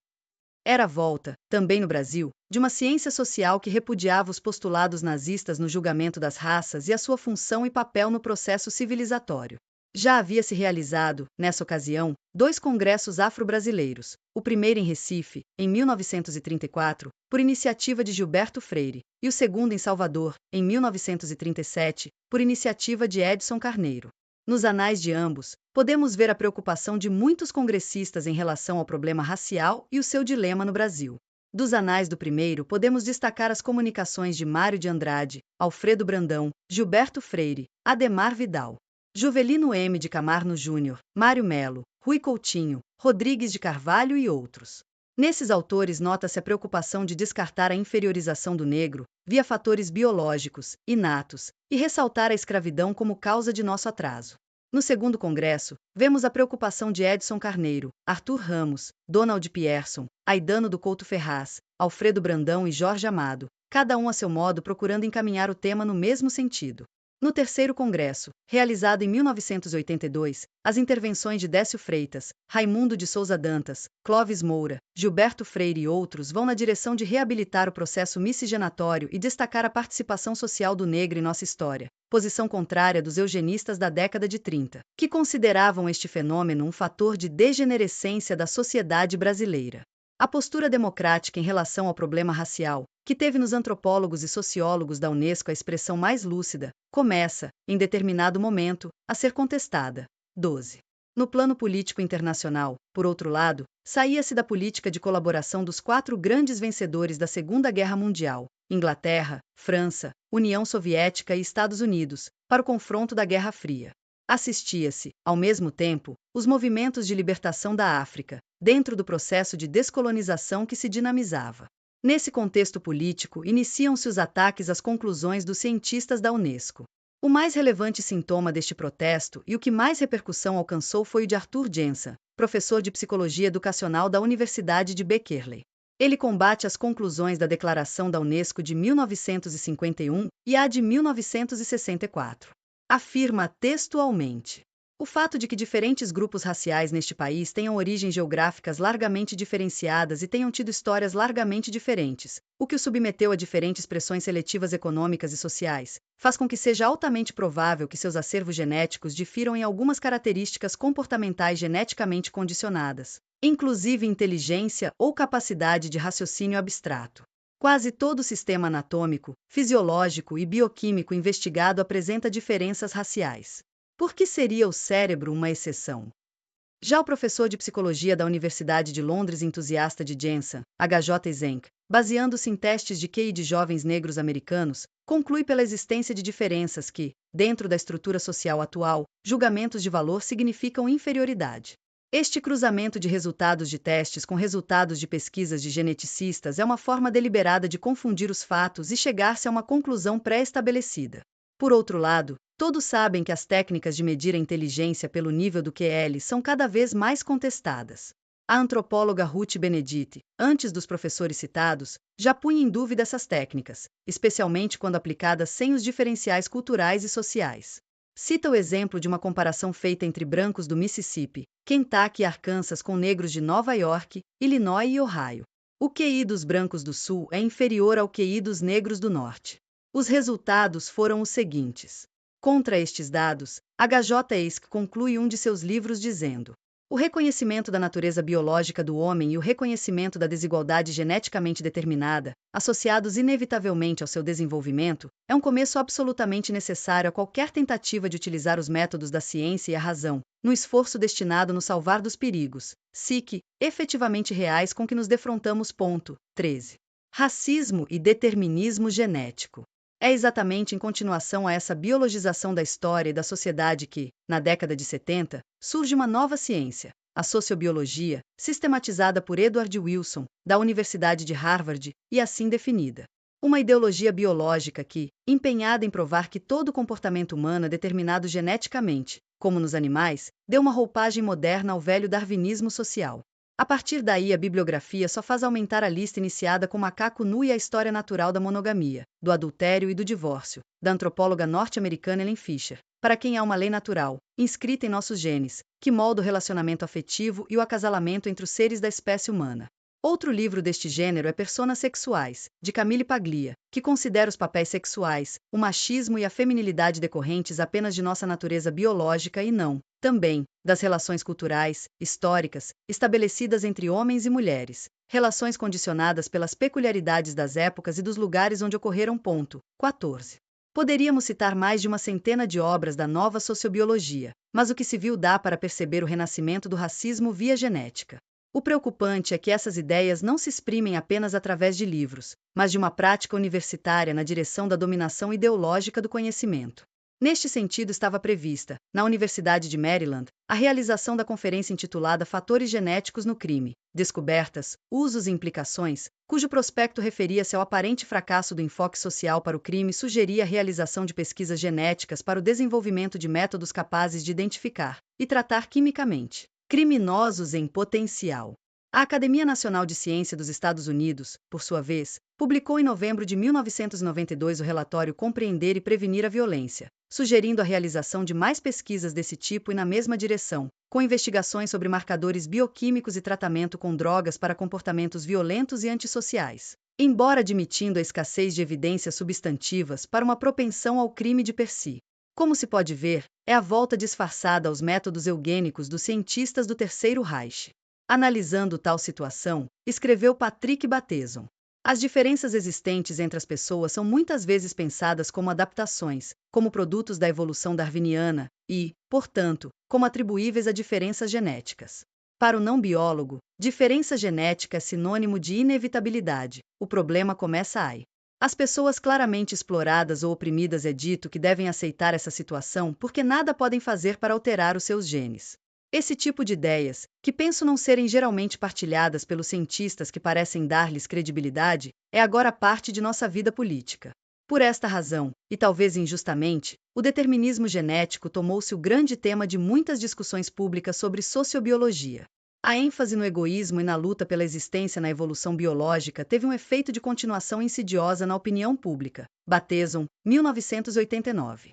Era a volta, também no Brasil, de uma ciência social que repudiava os postulados nazistas no julgamento das raças e a sua função e papel no processo civilizatório. Já havia se realizado, nessa ocasião, 2 congressos afro-brasileiros, o primeiro em Recife, em 1934, por iniciativa de Gilberto Freire, e o segundo em Salvador, em 1937, por iniciativa de Edson Carneiro. Nos anais de ambos, podemos ver a preocupação de muitos congressistas em relação ao problema racial e o seu dilema no Brasil. Dos anais do primeiro, podemos destacar as comunicações de Mário de Andrade, Alfredo Brandão, Gilberto Freire, Adhemar Vidal, Juvelino M. de Camargo Júnior, Mário Melo, Rui Coutinho, Rodrigues de Carvalho e outros. Nesses autores nota-se a preocupação de descartar a inferiorização do negro, via fatores biológicos, inatos, e ressaltar a escravidão como causa de nosso atraso. No segundo congresso, vemos a preocupação de Edson Carneiro, Arthur Ramos, Donald Pierson, Aidano do Couto Ferraz, Alfredo Brandão e Jorge Amado, cada um a seu modo procurando encaminhar o tema no mesmo sentido. No terceiro congresso, realizado em 1982, as intervenções de Décio Freitas, Raimundo de Souza Dantas, Clóvis Moura, Gilberto Freire e outros vão na direção de reabilitar o processo miscigenatório e destacar a participação social do negro em nossa história, posição contrária dos eugenistas da década de 30, que consideravam este fenômeno um fator de degenerescência da sociedade brasileira. A postura democrática em relação ao problema racial, que teve nos antropólogos e sociólogos da Unesco a expressão mais lúcida, começa, em determinado momento, a ser contestada. 12. No plano político internacional, por outro lado, saía-se da política de colaboração dos 4 grandes vencedores da Segunda Guerra Mundial, Inglaterra, França, União Soviética e Estados Unidos, para o confronto da Guerra Fria. Assistia-se, ao mesmo tempo, os movimentos de libertação da África, dentro do processo de descolonização que se dinamizava. Nesse contexto político, iniciam-se os ataques às conclusões dos cientistas da Unesco. O mais relevante sintoma deste protesto e o que mais repercussão alcançou foi o de Arthur Jensen, professor de Psicologia Educacional da Universidade de Berkeley. Ele combate as conclusões da Declaração da Unesco de 1951 e a de 1964. Afirma textualmente: o fato de que diferentes grupos raciais neste país tenham origens geográficas largamente diferenciadas e tenham tido histórias largamente diferentes, o que o submeteu a diferentes pressões seletivas econômicas e sociais, faz com que seja altamente provável que seus acervos genéticos difiram em algumas características comportamentais geneticamente condicionadas, inclusive inteligência ou capacidade de raciocínio abstrato. Quase todo o sistema anatômico, fisiológico e bioquímico investigado apresenta diferenças raciais. Por que seria o cérebro uma exceção? Já o professor de psicologia da Universidade de Londres e entusiasta de Jensen, H.J. Zenk, baseando-se em testes de QI de jovens negros americanos, conclui pela existência de diferenças que, dentro da estrutura social atual, julgamentos de valor significam inferioridade. Este cruzamento de resultados de testes com resultados de pesquisas de geneticistas é uma forma deliberada de confundir os fatos e chegar-se a uma conclusão pré-estabelecida. Por outro lado, todos sabem que as técnicas de medir a inteligência pelo nível do QL são cada vez mais contestadas. A antropóloga Ruth Benedict, antes dos professores citados, já punha em dúvida essas técnicas, especialmente quando aplicadas sem os diferenciais culturais e sociais. Cita o exemplo de uma comparação feita entre brancos do Mississippi, Kentucky e Arkansas com negros de Nova York, Illinois e Ohio. O QI dos brancos do Sul é inferior ao QI dos negros do Norte. Os resultados foram os seguintes. Contra estes dados, H.J. Eisk conclui um de seus livros dizendo: o reconhecimento da natureza biológica do homem e o reconhecimento da desigualdade geneticamente determinada, associados inevitavelmente ao seu desenvolvimento, é um começo absolutamente necessário a qualquer tentativa de utilizar os métodos da ciência e a razão, no esforço destinado a nos salvar dos perigos, efetivamente reais com que nos defrontamos. 13. Racismo e determinismo genético. É exatamente em continuação a essa biologização da história e da sociedade que, na década de 70, surge uma nova ciência, a sociobiologia, sistematizada por Edward Wilson, da Universidade de Harvard, e assim definida. Uma ideologia biológica que, empenhada em provar que todo comportamento humano é determinado geneticamente, como nos animais, deu uma roupagem moderna ao velho darwinismo social. A partir daí, a bibliografia só faz aumentar a lista iniciada com Macaco Nu e a história natural da monogamia, do adultério e do divórcio, da antropóloga norte-americana Ellen Fisher, para quem há uma lei natural, inscrita em nossos genes, que molda o relacionamento afetivo e o acasalamento entre os seres da espécie humana. Outro livro deste gênero é Personas Sexuais, de Camille Paglia, que considera os papéis sexuais, o machismo e a feminilidade decorrentes apenas de nossa natureza biológica e não, também, das relações culturais, históricas, estabelecidas entre homens e mulheres, relações condicionadas pelas peculiaridades das épocas e dos lugares onde ocorreram. 14. Poderíamos citar mais de uma centena de obras da nova sociobiologia, mas o que se viu dá para perceber o renascimento do racismo via genética. O preocupante é que essas ideias não se exprimem apenas através de livros, mas de uma prática universitária na direção da dominação ideológica do conhecimento. Neste sentido, estava prevista, na Universidade de Maryland, a realização da conferência intitulada Fatores Genéticos no Crime, Descobertas, Usos e Implicações, cujo prospecto referia-se ao aparente fracasso do enfoque social para o crime e sugeria a realização de pesquisas genéticas para o desenvolvimento de métodos capazes de identificar e tratar quimicamente criminosos em potencial. A Academia Nacional de Ciência dos Estados Unidos, por sua vez, publicou em novembro de 1992 o relatório Compreender e Prevenir a Violência, sugerindo a realização de mais pesquisas desse tipo e na mesma direção, com investigações sobre marcadores bioquímicos e tratamento com drogas para comportamentos violentos e antissociais, embora admitindo a escassez de evidências substantivas para uma propensão ao crime de per si. Como se pode ver, é a volta disfarçada aos métodos eugênicos dos cientistas do Terceiro Reich. Analisando tal situação, escreveu Patrick Bateson: as diferenças existentes entre as pessoas são muitas vezes pensadas como adaptações, como produtos da evolução darwiniana e, portanto, como atribuíveis a diferenças genéticas. Para o não-biólogo, diferença genética é sinônimo de inevitabilidade. O problema começa aí. As pessoas claramente exploradas ou oprimidas é dito que devem aceitar essa situação porque nada podem fazer para alterar os seus genes. Esse tipo de ideias, que penso não serem geralmente partilhadas pelos cientistas que parecem dar-lhes credibilidade, é agora parte de nossa vida política. Por esta razão, e talvez injustamente, o determinismo genético tornou-se o grande tema de muitas discussões públicas sobre sociobiologia. A ênfase no egoísmo e na luta pela existência na evolução biológica teve um efeito de continuação insidiosa na opinião pública. Bateson, 1989.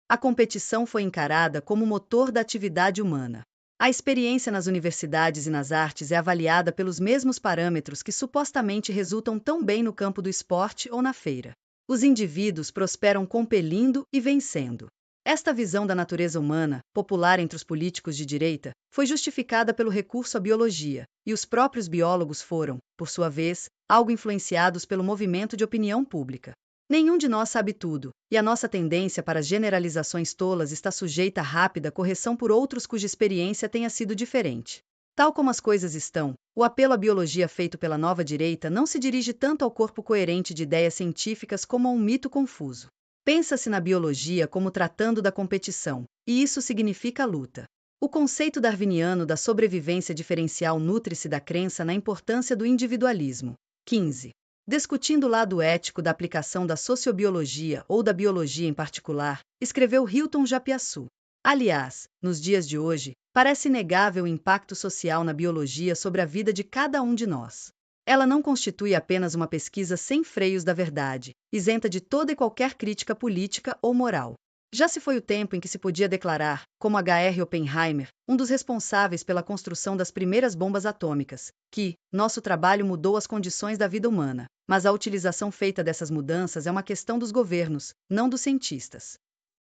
A competição foi encarada como motor da atividade humana. A experiência nas universidades e nas artes é avaliada pelos mesmos parâmetros que supostamente resultam tão bem no campo do esporte ou na feira. Os indivíduos prosperam compelindo e vencendo. Esta visão da natureza humana, popular entre os políticos de direita, foi justificada pelo recurso à biologia, e os próprios biólogos foram, por sua vez, algo influenciados pelo movimento de opinião pública. Nenhum de nós sabe tudo, e a nossa tendência para as generalizações tolas está sujeita a rápida correção por outros cuja experiência tenha sido diferente. Tal como as coisas estão, o apelo à biologia feito pela nova direita não se dirige tanto ao corpo coerente de ideias científicas como a um mito confuso. Pensa-se na biologia como tratando da competição, e isso significa luta. O conceito darwiniano da sobrevivência diferencial nutre-se da crença na importância do individualismo. 15. Discutindo o lado ético da aplicação da sociobiologia ou da biologia em particular, escreveu Hilton Japiaçu. Aliás, nos dias de hoje, parece inegável o impacto social na biologia sobre a vida de cada um de nós. Ela não constitui apenas uma pesquisa sem freios da verdade, isenta de toda e qualquer crítica política ou moral. Já se foi o tempo em que se podia declarar, como H.R. Oppenheimer, um dos responsáveis pela construção das primeiras bombas atômicas, que nosso trabalho mudou as condições da vida humana, mas a utilização feita dessas mudanças é uma questão dos governos, não dos cientistas.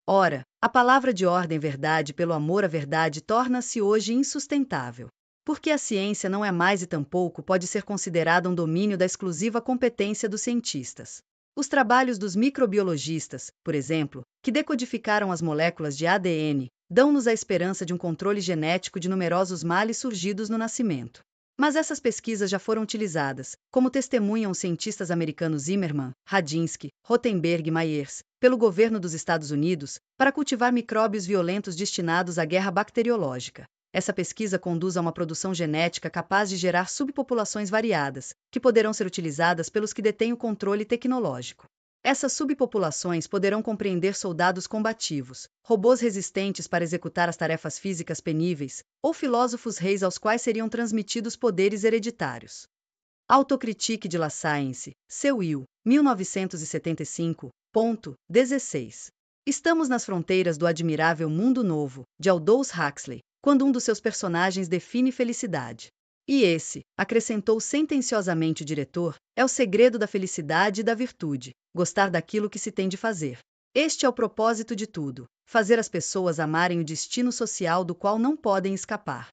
Ora, a palavra de ordem verdade pelo amor à verdade torna-se hoje insustentável. Porque a ciência não é mais e tampouco pode ser considerada um domínio da exclusiva competência dos cientistas. Os trabalhos dos microbiologistas, por exemplo, que decodificaram as moléculas de ADN, dão-nos a esperança de um controle genético de numerosos males surgidos no nascimento. Mas essas pesquisas já foram utilizadas, como testemunham os cientistas americanos Zimmermann, Radinsky, Rothenberg e Myers, pelo governo dos Estados Unidos, para cultivar micróbios violentos destinados à guerra bacteriológica. Essa pesquisa conduz a uma produção genética capaz de gerar subpopulações variadas, que poderão ser utilizadas pelos que detêm o controle tecnológico. Essas subpopulações poderão compreender soldados combativos, robôs resistentes para executar as tarefas físicas peníveis, ou filósofos reis aos quais seriam transmitidos poderes hereditários. Autocritique de La Science, Sewell, 1975, ponto 16. Estamos nas fronteiras do admirável mundo novo, de Aldous Huxley, quando um dos seus personagens define felicidade. E esse, acrescentou sentenciosamente o diretor, é o segredo da felicidade e da virtude, gostar daquilo que se tem de fazer. Este é o propósito de tudo, fazer as pessoas amarem o destino social do qual não podem escapar.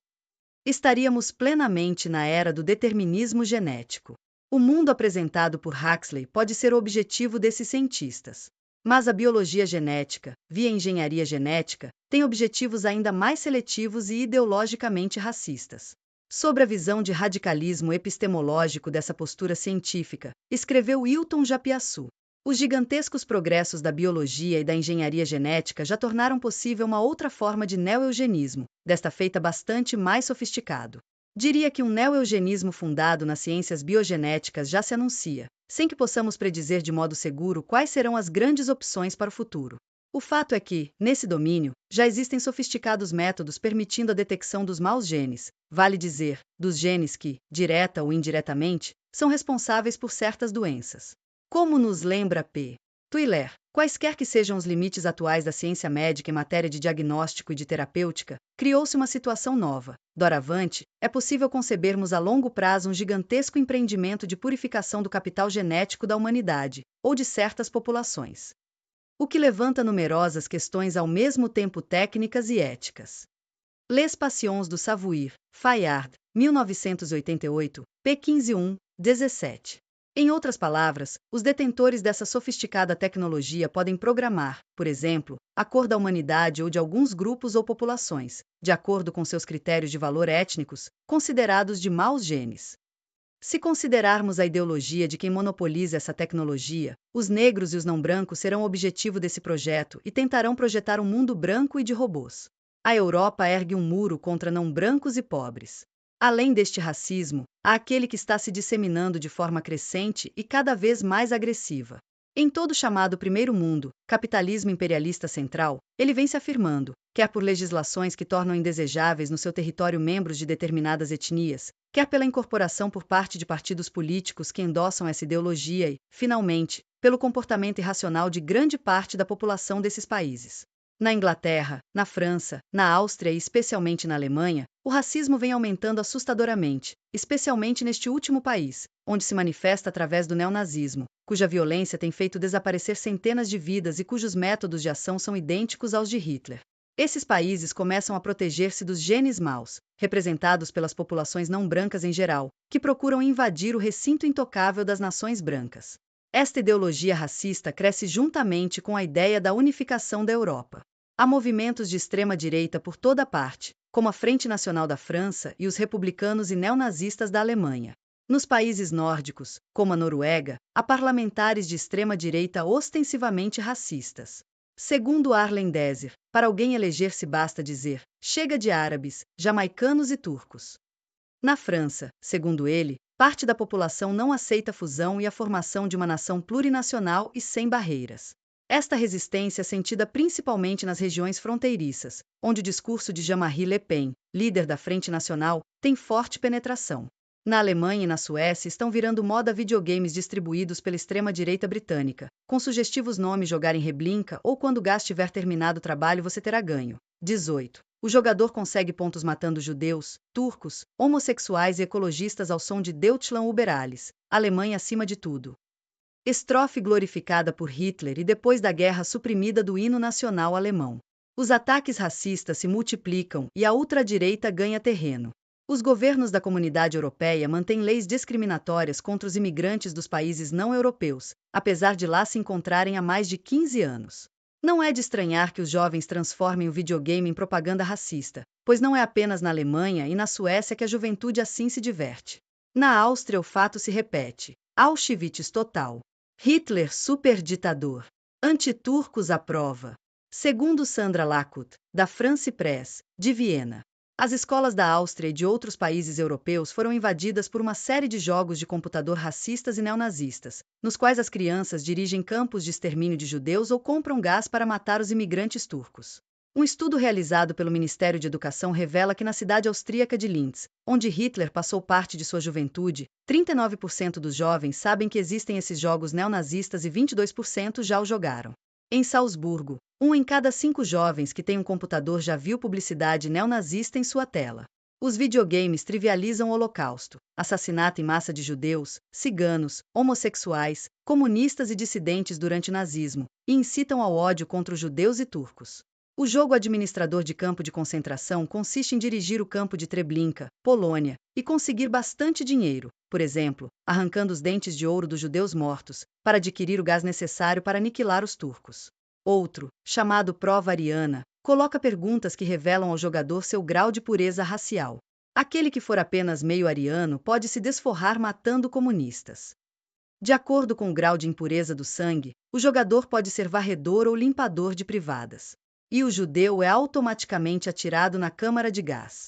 Estaríamos plenamente na era do determinismo genético. O mundo apresentado por Huxley pode ser o objetivo desses cientistas. Mas a biologia genética, via engenharia genética, tem objetivos ainda mais seletivos e ideologicamente racistas. Sobre a visão de radicalismo epistemológico dessa postura científica, escreveu Hilton Japiaçu. Os gigantescos progressos da biologia e da engenharia genética já tornaram possível uma outra forma de neo-eugenismo, desta feita bastante mais sofisticado. Diria que um neo-eugenismo fundado nas ciências biogenéticas já se anuncia, sem que possamos predizer de modo seguro quais serão as grandes opções para o futuro. O fato é que, nesse domínio, já existem sofisticados métodos permitindo a detecção dos maus genes, vale dizer, dos genes que, direta ou indiretamente, são responsáveis por certas doenças. Como nos lembra P. Twiller, quaisquer que sejam os limites atuais da ciência médica em matéria de diagnóstico e de terapêutica, criou-se uma situação nova. Doravante, é possível concebermos a longo prazo um gigantesco empreendimento de purificação do capital genético da humanidade, ou de certas populações. O que levanta numerosas questões ao mesmo tempo técnicas e éticas. Les Passions do Savoir, Fayard, 1988, p. 15.1, 17. Em outras palavras, os detentores dessa sofisticada tecnologia podem programar, por exemplo, a cor da humanidade ou de alguns grupos ou populações, de acordo com seus critérios de valor étnicos, considerados de maus genes. Se considerarmos a ideologia de quem monopoliza essa tecnologia, os negros e os não-brancos serão o objetivo desse projeto e tentarão projetar um mundo branco e de robôs. A Europa ergue um muro contra não-brancos e pobres. Além deste racismo, há aquele que está se disseminando de forma crescente e cada vez mais agressiva. Em todo o chamado Primeiro Mundo, capitalismo imperialista central, ele vem se afirmando, quer por legislações que tornam indesejáveis no seu território membros de determinadas etnias, quer pela incorporação por parte de partidos políticos que endossam essa ideologia e, finalmente, pelo comportamento irracional de grande parte da população desses países. Na Inglaterra, na França, na Áustria e especialmente na Alemanha, o racismo vem aumentando assustadoramente, especialmente neste último país, onde se manifesta através do neonazismo, cuja violência tem feito desaparecer centenas de vidas e cujos métodos de ação são idênticos aos de Hitler. Esses países começam a proteger-se dos genes maus, representados pelas populações não brancas em geral, que procuram invadir o recinto intocável das nações brancas. Esta ideologia racista cresce juntamente com a ideia da unificação da Europa. Há movimentos de extrema-direita por toda parte, como a Frente Nacional da França e os republicanos e neonazistas da Alemanha. Nos países nórdicos, como a Noruega, há parlamentares de extrema-direita ostensivamente racistas. Segundo Arlen Désir, para alguém eleger-se basta dizer, chega de árabes, jamaicanos e turcos. Na França, segundo ele, parte da população não aceita a fusão e a formação de uma nação plurinacional e sem barreiras. Esta resistência é sentida principalmente nas regiões fronteiriças, onde o discurso de Jean-Marie Le Pen, líder da Frente Nacional, tem forte penetração. Na Alemanha e na Suécia estão virando moda videogames distribuídos pela extrema-direita britânica, com sugestivos nomes Jogar em Reblinka ou Quando o gás tiver terminado o trabalho você terá ganho. 18. O jogador consegue pontos matando judeus, turcos, homossexuais e ecologistas ao som de Deutschland über alles, Alemanha acima de tudo. Estrofe glorificada por Hitler e depois da guerra suprimida do hino nacional alemão. Os ataques racistas se multiplicam e a ultradireita ganha terreno. Os governos da Comunidade Europeia mantêm leis discriminatórias contra os imigrantes dos países não europeus, apesar de lá se encontrarem há mais de 15 anos. Não é de estranhar que os jovens transformem o videogame em propaganda racista, pois não é apenas na Alemanha e na Suécia que a juventude assim se diverte. Na Áustria o fato se repete. Auschwitz total. Hitler superditador. Antiturcos à prova. Segundo Sandra Lacut, da France Press, de Viena. As escolas da Áustria e de outros países europeus foram invadidas por uma série de jogos de computador racistas e neonazistas, nos quais as crianças dirigem campos de extermínio de judeus ou compram gás para matar os imigrantes turcos. Um estudo realizado pelo Ministério de Educação revela que na cidade austríaca de Linz, onde Hitler passou parte de sua juventude, 39% dos jovens sabem que existem esses jogos neonazistas e 22% já o jogaram. Em Salzburgo, 1 em cada 5 jovens que tem um computador já viu publicidade neonazista em sua tela. Os videogames trivializam o Holocausto, assassinato em massa de judeus, ciganos, homossexuais, comunistas e dissidentes durante o nazismo, e incitam ao ódio contra os judeus e turcos. O jogo administrador de campo de concentração consiste em dirigir o campo de Treblinka, Polônia, e conseguir bastante dinheiro, por exemplo, arrancando os dentes de ouro dos judeus mortos, para adquirir o gás necessário para aniquilar os turcos. Outro, chamado Prova Ariana, coloca perguntas que revelam ao jogador seu grau de pureza racial. Aquele que for apenas meio ariano pode se desforrar matando comunistas. De acordo com o grau de impureza do sangue, o jogador pode ser varredor ou limpador de privadas. E o judeu é automaticamente atirado na câmara de gás.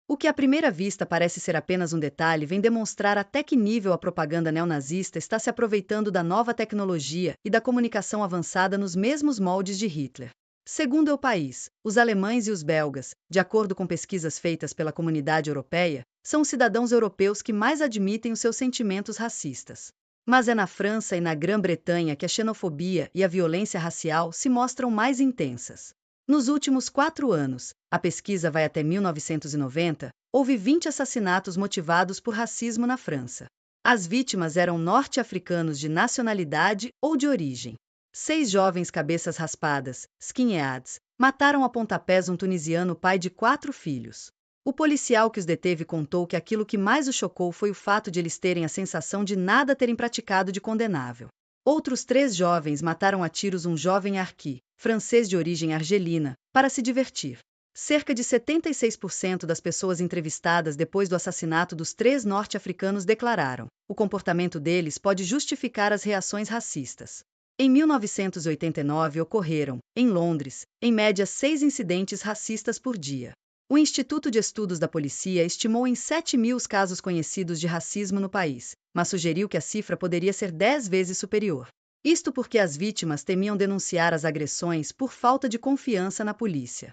O que à primeira vista parece ser apenas um detalhe vem demonstrar até que nível a propaganda neonazista está se aproveitando da nova tecnologia e da comunicação avançada nos mesmos moldes de Hitler. Segundo o país, os alemães e os belgas, de acordo com pesquisas feitas pela Comunidade Europeia, são os cidadãos europeus que mais admitem os seus sentimentos racistas. Mas é na França e na Grã-Bretanha que a xenofobia e a violência racial se mostram mais intensas. Nos últimos 4 anos, a pesquisa vai até 1990, houve 20 assassinatos motivados por racismo na França. As vítimas eram norte-africanos de nacionalidade ou de origem. 6 jovens cabeças raspadas, skinheads, mataram a pontapés um tunisiano pai de 4 filhos. O policial que os deteve contou que aquilo que mais o chocou foi o fato de eles terem a sensação de nada terem praticado de condenável. Outros 3 jovens mataram a tiros um jovem arqui, francês de origem argelina, para se divertir. Cerca de 76% das pessoas entrevistadas depois do assassinato dos 3 norte-africanos declararam: o comportamento deles pode justificar as reações racistas. Em 1989 ocorreram, em Londres, em média 6 incidentes racistas por dia. O Instituto de Estudos da Polícia estimou em 7.000 os casos conhecidos de racismo no país, mas sugeriu que a cifra poderia ser 10 vezes superior. Isto porque as vítimas temiam denunciar as agressões por falta de confiança na polícia.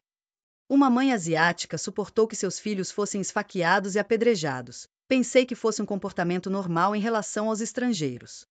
Uma mãe asiática suportou que seus filhos fossem esfaqueados e apedrejados. Pensei que fosse um comportamento normal em relação aos estrangeiros.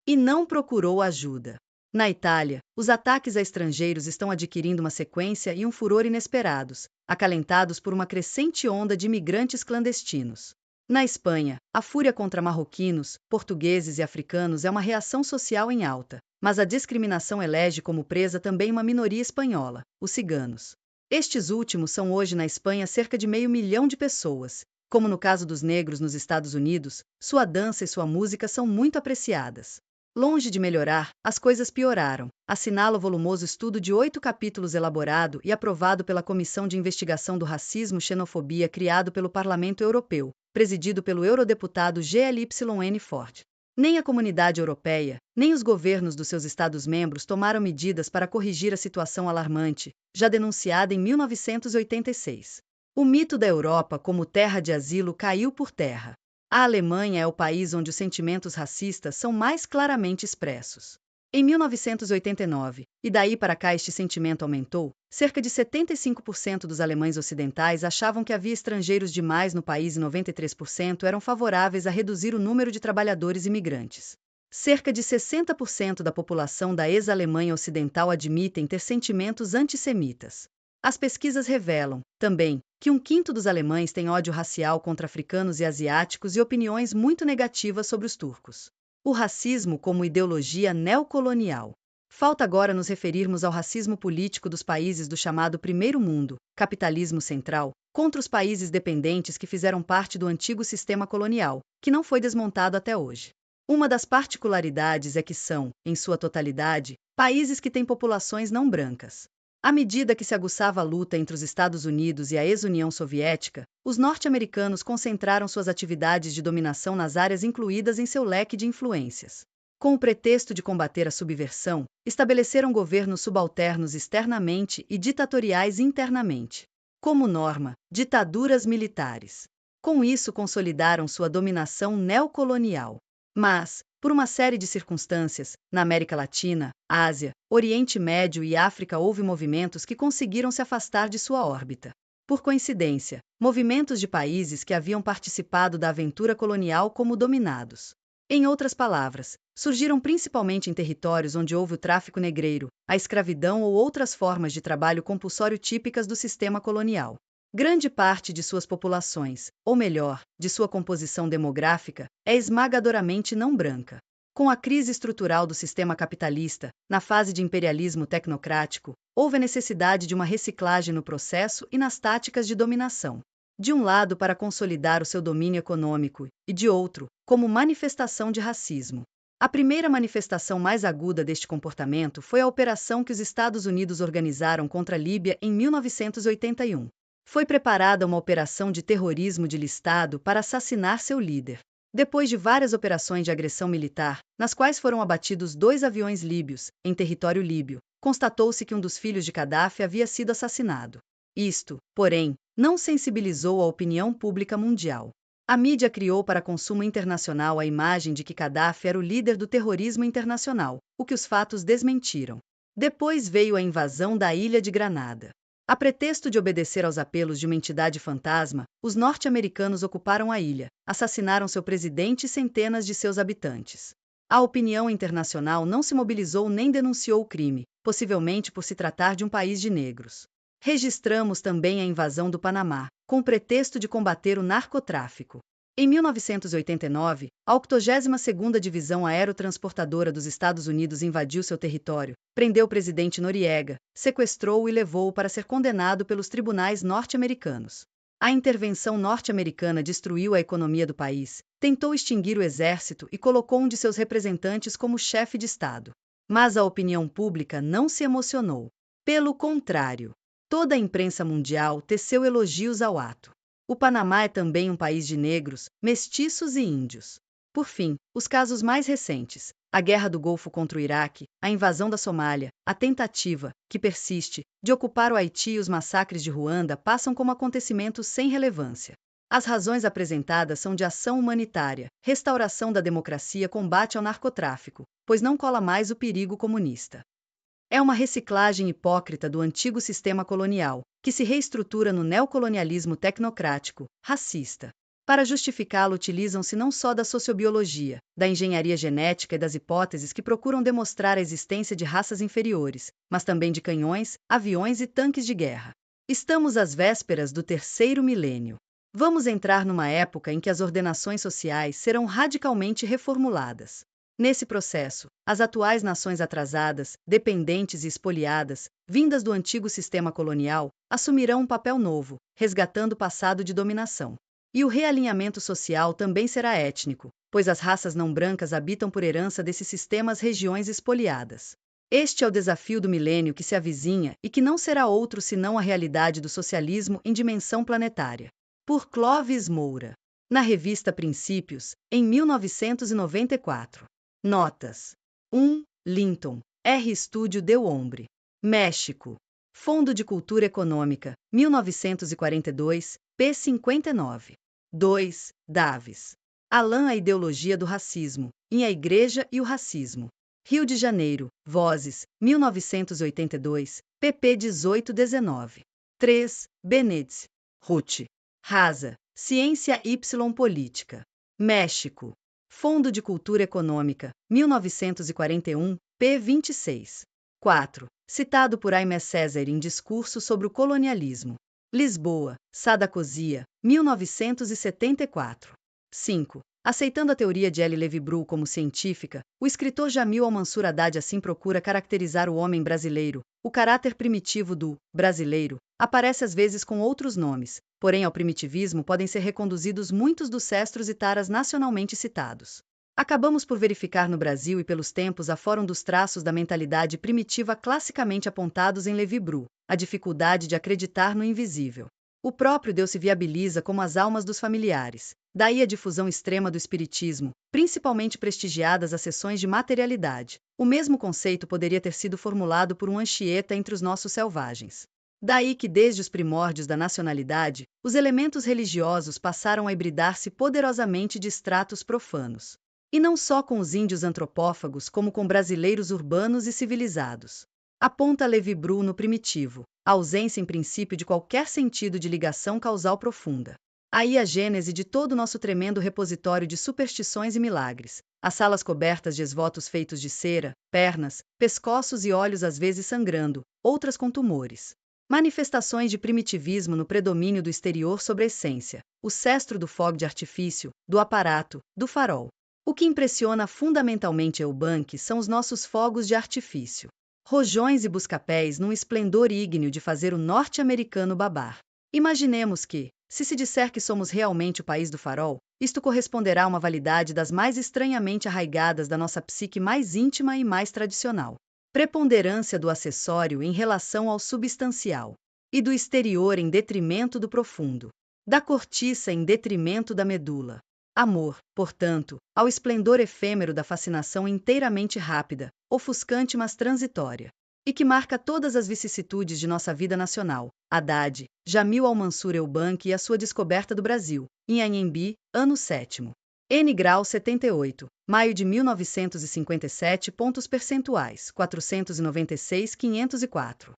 E não procurou ajuda. Na Itália, os ataques a estrangeiros estão adquirindo uma sequência e um furor inesperados, acalentados por uma crescente onda de imigrantes clandestinos. Na Espanha, a fúria contra marroquinos, portugueses e africanos é uma reação social em alta, mas a discriminação elege como presa também uma minoria espanhola, os ciganos. Estes últimos são hoje na Espanha cerca de 500 mil de pessoas. Como no caso dos negros nos Estados Unidos, sua dança e sua música são muito apreciadas. Longe de melhorar, as coisas pioraram, assinala o volumoso estudo de 8 capítulos elaborado e aprovado pela Comissão de Investigação do Racismo e Xenofobia criado pelo Parlamento Europeu, presidido pelo eurodeputado GLYN Ford. Nem a Comunidade Europeia, nem os governos dos seus Estados-membros tomaram medidas para corrigir a situação alarmante, já denunciada em 1986. O mito da Europa como terra de asilo caiu por terra. A Alemanha é o país onde os sentimentos racistas são mais claramente expressos. em 1989, e daí para cá este sentimento aumentou. Cerca de 75% dos alemães ocidentais achavam que havia estrangeiros demais no país e 93% eram favoráveis a reduzir o número de trabalhadores imigrantes. Cerca de 60% da população da ex-Alemanha Ocidental admitem ter sentimentos antissemitas. As pesquisas revelam, também, que 1/5 dos alemães tem ódio racial contra africanos e asiáticos e opiniões muito negativas sobre os turcos. O racismo como ideologia neocolonial. Falta agora nos referirmos ao racismo político dos países do chamado Primeiro Mundo, capitalismo central, contra os países dependentes que fizeram parte do antigo sistema colonial, que não foi desmontado até hoje. Uma das particularidades é que são, em sua totalidade, países que têm populações não brancas. À medida que se aguçava a luta entre os Estados Unidos e a ex-União Soviética, os norte-americanos concentraram suas atividades de dominação nas áreas incluídas em seu leque de influências. Com o pretexto de combater a subversão, estabeleceram governos subalternos externamente e ditatoriais internamente. Como norma, ditaduras militares. Com isso consolidaram sua dominação neocolonial. Mas, por uma série de circunstâncias, na América Latina, Ásia, Oriente Médio e África houve movimentos que conseguiram se afastar de sua órbita. Por coincidência, movimentos de países que haviam participado da aventura colonial como dominados. Em outras palavras, surgiram principalmente em territórios onde houve o tráfico negreiro, a escravidão ou outras formas de trabalho compulsório típicas do sistema colonial. Grande parte de suas populações, ou melhor, de sua composição demográfica, é esmagadoramente não branca. Com a crise estrutural do sistema capitalista, na fase de imperialismo tecnocrático, houve a necessidade de uma reciclagem no processo e nas táticas de dominação. De um lado, para consolidar o seu domínio econômico, e de outro, como manifestação de racismo. A primeira manifestação mais aguda deste comportamento foi a operação que os Estados Unidos organizaram contra a Líbia em 1981. Foi preparada uma operação de terrorismo de listado para assassinar seu líder. Depois de várias operações de agressão militar, nas quais foram abatidos 2 aviões líbios, em território líbio, constatou-se que um dos filhos de Gaddafi havia sido assassinado. Isto, porém, não sensibilizou a opinião pública mundial. A mídia criou para consumo internacional a imagem de que Gaddafi era o líder do terrorismo internacional, o que os fatos desmentiram. Depois veio a invasão da ilha de Granada. A pretexto de obedecer aos apelos de uma entidade fantasma, os norte-americanos ocuparam a ilha, assassinaram seu presidente e centenas de seus habitantes. A opinião internacional não se mobilizou nem denunciou o crime, possivelmente por se tratar de um país de negros. Registramos também a invasão do Panamá, com o pretexto de combater o narcotráfico. Em 1989, a 82ª Divisão Aerotransportadora dos Estados Unidos invadiu seu território, prendeu o presidente Noriega, sequestrou-o e levou-o para ser condenado pelos tribunais norte-americanos. A intervenção norte-americana destruiu a economia do país, tentou extinguir o exército e colocou um de seus representantes como chefe de Estado. Mas a opinião pública não se emocionou. Pelo contrário, toda a imprensa mundial teceu elogios ao ato. O Panamá é também um país de negros, mestiços e índios. Por fim, os casos mais recentes, a Guerra do Golfo contra o Iraque, a invasão da Somália, a tentativa, que persiste, de ocupar o Haiti e os massacres de Ruanda passam como acontecimentos sem relevância. As razões apresentadas são de ação humanitária, restauração da democracia, combate ao narcotráfico, pois não cola mais o perigo comunista. É uma reciclagem hipócrita do antigo sistema colonial, que se reestrutura no neocolonialismo tecnocrático, racista. Para justificá-lo utilizam-se não só da sociobiologia, da engenharia genética e das hipóteses que procuram demonstrar a existência de raças inferiores, mas também de canhões, aviões e tanques de guerra. Estamos às vésperas do 3º milênio. Vamos entrar numa época em que as ordenações sociais serão radicalmente reformuladas. Nesse processo, as atuais nações atrasadas, dependentes e espoliadas, vindas do antigo sistema colonial, assumirão um papel novo, resgatando o passado de dominação. E o realinhamento social também será étnico, pois as raças não brancas habitam por herança desses sistemas regiões espoliadas. Este é o desafio do milênio que se avizinha e que não será outro senão a realidade do socialismo em dimensão planetária. Por Clóvis Moura. Na revista Princípios, em 1994. Notas. 1. Linton, R. Estúdio Del Hombre. México. Fundo de Cultura Econômica, 1942, p. 59. 2. Davis. Alain, a ideologia do racismo, em A Igreja e o Racismo. Rio de Janeiro, Vozes, 1982, pp 18-19. 3. Benedict. Ruth. Rasa, Ciência y Política. México. Fundo de Cultura Econômica, 1941, p. 26. 4. Citado por Aimé Césaire em discurso sobre o colonialismo. Lisboa, Sadacosia, 1974. 5. Aceitando a teoria de L. Lévi-Brul como científica, o escritor Jamil Al-Mansur Haddad assim procura caracterizar o homem brasileiro. O caráter primitivo do brasileiro aparece às vezes com outros nomes, porém ao primitivismo podem ser reconduzidos muitos dos cestros e taras nacionalmente citados. Acabamos por verificar no Brasil e pelos tempos afora um dos traços da mentalidade primitiva classicamente apontados em Lévi-Brul, a dificuldade de acreditar no invisível. O próprio Deus se viabiliza como as almas dos familiares. Daí a difusão extrema do espiritismo, principalmente prestigiadas as sessões de materialidade. O mesmo conceito poderia ter sido formulado por um Anchieta entre os nossos selvagens. Daí que desde os primórdios da nacionalidade, os elementos religiosos passaram a hibridar-se poderosamente de estratos profanos. E não só com os índios antropófagos como com brasileiros urbanos e civilizados. Aponta Lévi-Brul no primitivo, a ausência em princípio de qualquer sentido de ligação causal profunda. Aí a gênese de todo o nosso tremendo repositório de superstições e milagres, as salas cobertas de esvotos feitos de cera, pernas, pescoços e olhos às vezes sangrando, outras com tumores. Manifestações de primitivismo no predomínio do exterior sobre a essência, o cestro do fogo de artifício, do aparato, do farol. O que impressiona fundamentalmente Eubank são os nossos fogos de artifício. Rojões e buscapés num esplendor ígneo de fazer o norte-americano babar. Imaginemos que, se disser que somos realmente o país do farol, isto corresponderá a uma validade das mais estranhamente arraigadas da nossa psique mais íntima e mais tradicional. Preponderância do acessório em relação ao substancial. E do exterior em detrimento do profundo. Da cortiça em detrimento da medula. Amor, portanto, ao esplendor efêmero da fascinação inteiramente rápida, ofuscante mas transitória. E que marca todas as vicissitudes de nossa vida nacional. Haddad, Jamil Al-Mansur Eubank e a sua descoberta do Brasil, em Anhembi, ano 7º. N. Grau 78, maio de 1957. Pontos percentuais, 496, 504.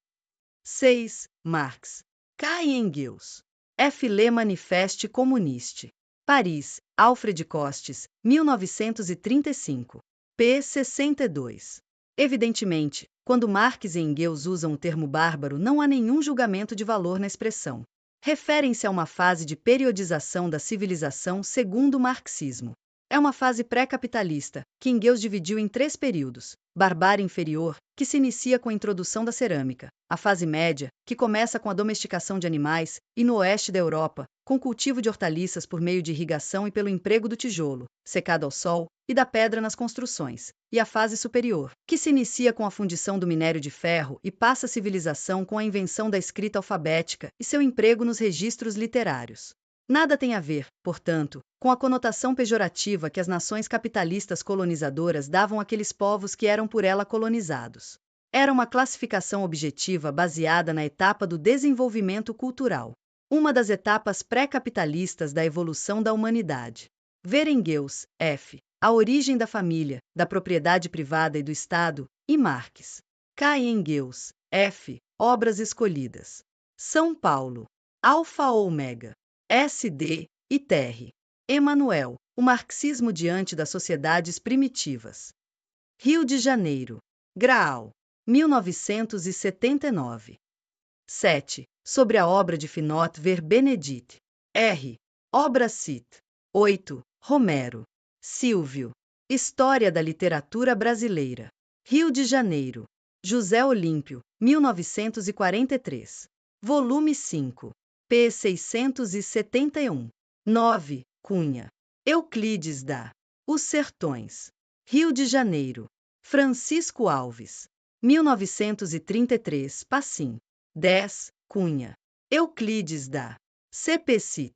6. Marx. K. Engels. F. Le Manifeste Communiste. Paris, Alfred Costes, 1935. p. 62. Evidentemente, quando Marx e Engels usam o termo bárbaro, não há nenhum julgamento de valor na expressão. Referem-se a uma fase de periodização da civilização segundo o marxismo. É uma fase pré-capitalista, que Engels dividiu em 3 períodos. Barbárie inferior, que se inicia com a introdução da cerâmica. A fase média, que começa com a domesticação de animais, e no oeste da Europa, com cultivo de hortaliças por meio de irrigação e pelo emprego do tijolo, secado ao sol, e da pedra nas construções. E a fase superior, que se inicia com a fundição do minério de ferro e passa à civilização com a invenção da escrita alfabética e seu emprego nos registros literários. Nada tem a ver, portanto, com a conotação pejorativa que as nações capitalistas colonizadoras davam àqueles povos que eram por ela colonizados. Era uma classificação objetiva baseada na etapa do desenvolvimento cultural, uma das etapas pré-capitalistas da evolução da humanidade. Ver Engels, F. A origem da família, da propriedade privada e do Estado, e Marx. K. Engels, F. Obras escolhidas. São Paulo. Alfa Ômega. S.D. e Terry. Emanuel, o marxismo diante das sociedades primitivas. Rio de Janeiro. Graal. 1979. 7. Sobre a obra de Finot ver Benedict. R. Obra Cit. 8. Romero. Silvio. História da Literatura Brasileira. Rio de Janeiro. José Olímpio, 1943. Volume 5. p. 671. 9. Cunha. Euclides da. Os Sertões. Rio de Janeiro. Francisco Alves. 1933. Passim. 10. Cunha. Euclides da. CPCit.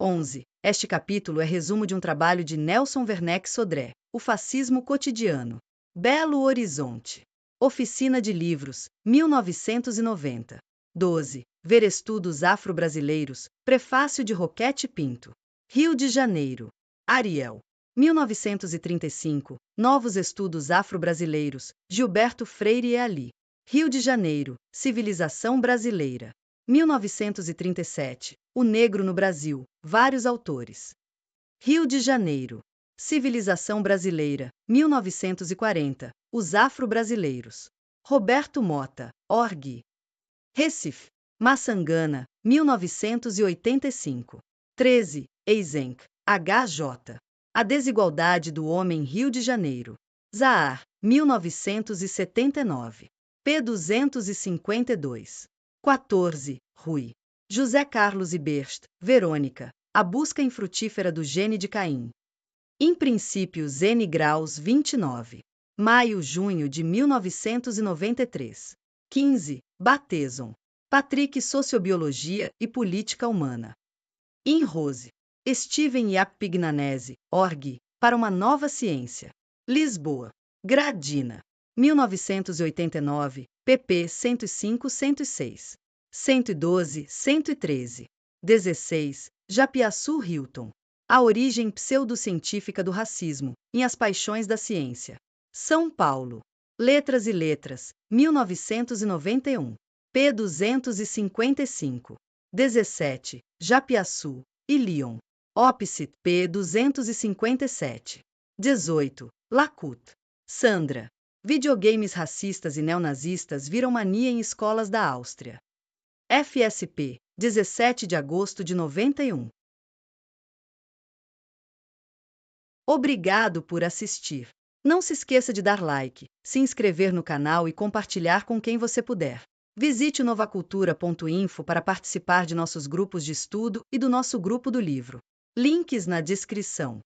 11. Este capítulo é resumo de um trabalho de Nelson Werneck Sodré, O Fascismo Cotidiano. Belo Horizonte. Oficina de Livros, 1990. 12. Ver Estudos Afro-Brasileiros, Prefácio de Roquete Pinto. Rio de Janeiro. Ariel. 1935, Novos Estudos Afro-Brasileiros, Gilberto Freire e Ali. Rio de Janeiro, Civilização Brasileira. 1937, O Negro no Brasil, vários autores. Rio de Janeiro, Civilização Brasileira, 1940, Os Afro-Brasileiros. Roberto Mota, org. Recife, Maçangana, 1985. 13, Eisenk, H.J. A Desigualdade do Homem, Rio de Janeiro. Zahar, 1979. P. 252. 14, Rui. José Carlos Iberst, Verônica, A Busca Infrutífera do Gene de Caim. Em Princípios N. Graus 29. Maio-junho de 1993. 15, Bateson. Patrick Sociobiologia e Política Humana. In Rose. Steven Iappignanesi, org. Para uma Nova Ciência. Lisboa. Gradina. 1989, pp. 105-106. 112, 113. 16, Japiaçu Hilton. A origem pseudocientífica do racismo, em As Paixões da Ciência. São Paulo. Letras e Letras, 1991. P. 255. 17, Japiaçu e Lyon. Opsit P. 257. 18, Lacut. Sandra. Videogames racistas e neonazistas viram mania em escolas da Áustria. FSP, 17 de agosto de 91. Obrigado por assistir. Não se esqueça de dar like, se inscrever no canal e compartilhar com quem você puder. Visite o novacultura.info para participar de nossos grupos de estudo e do nosso grupo do livro. Links na descrição.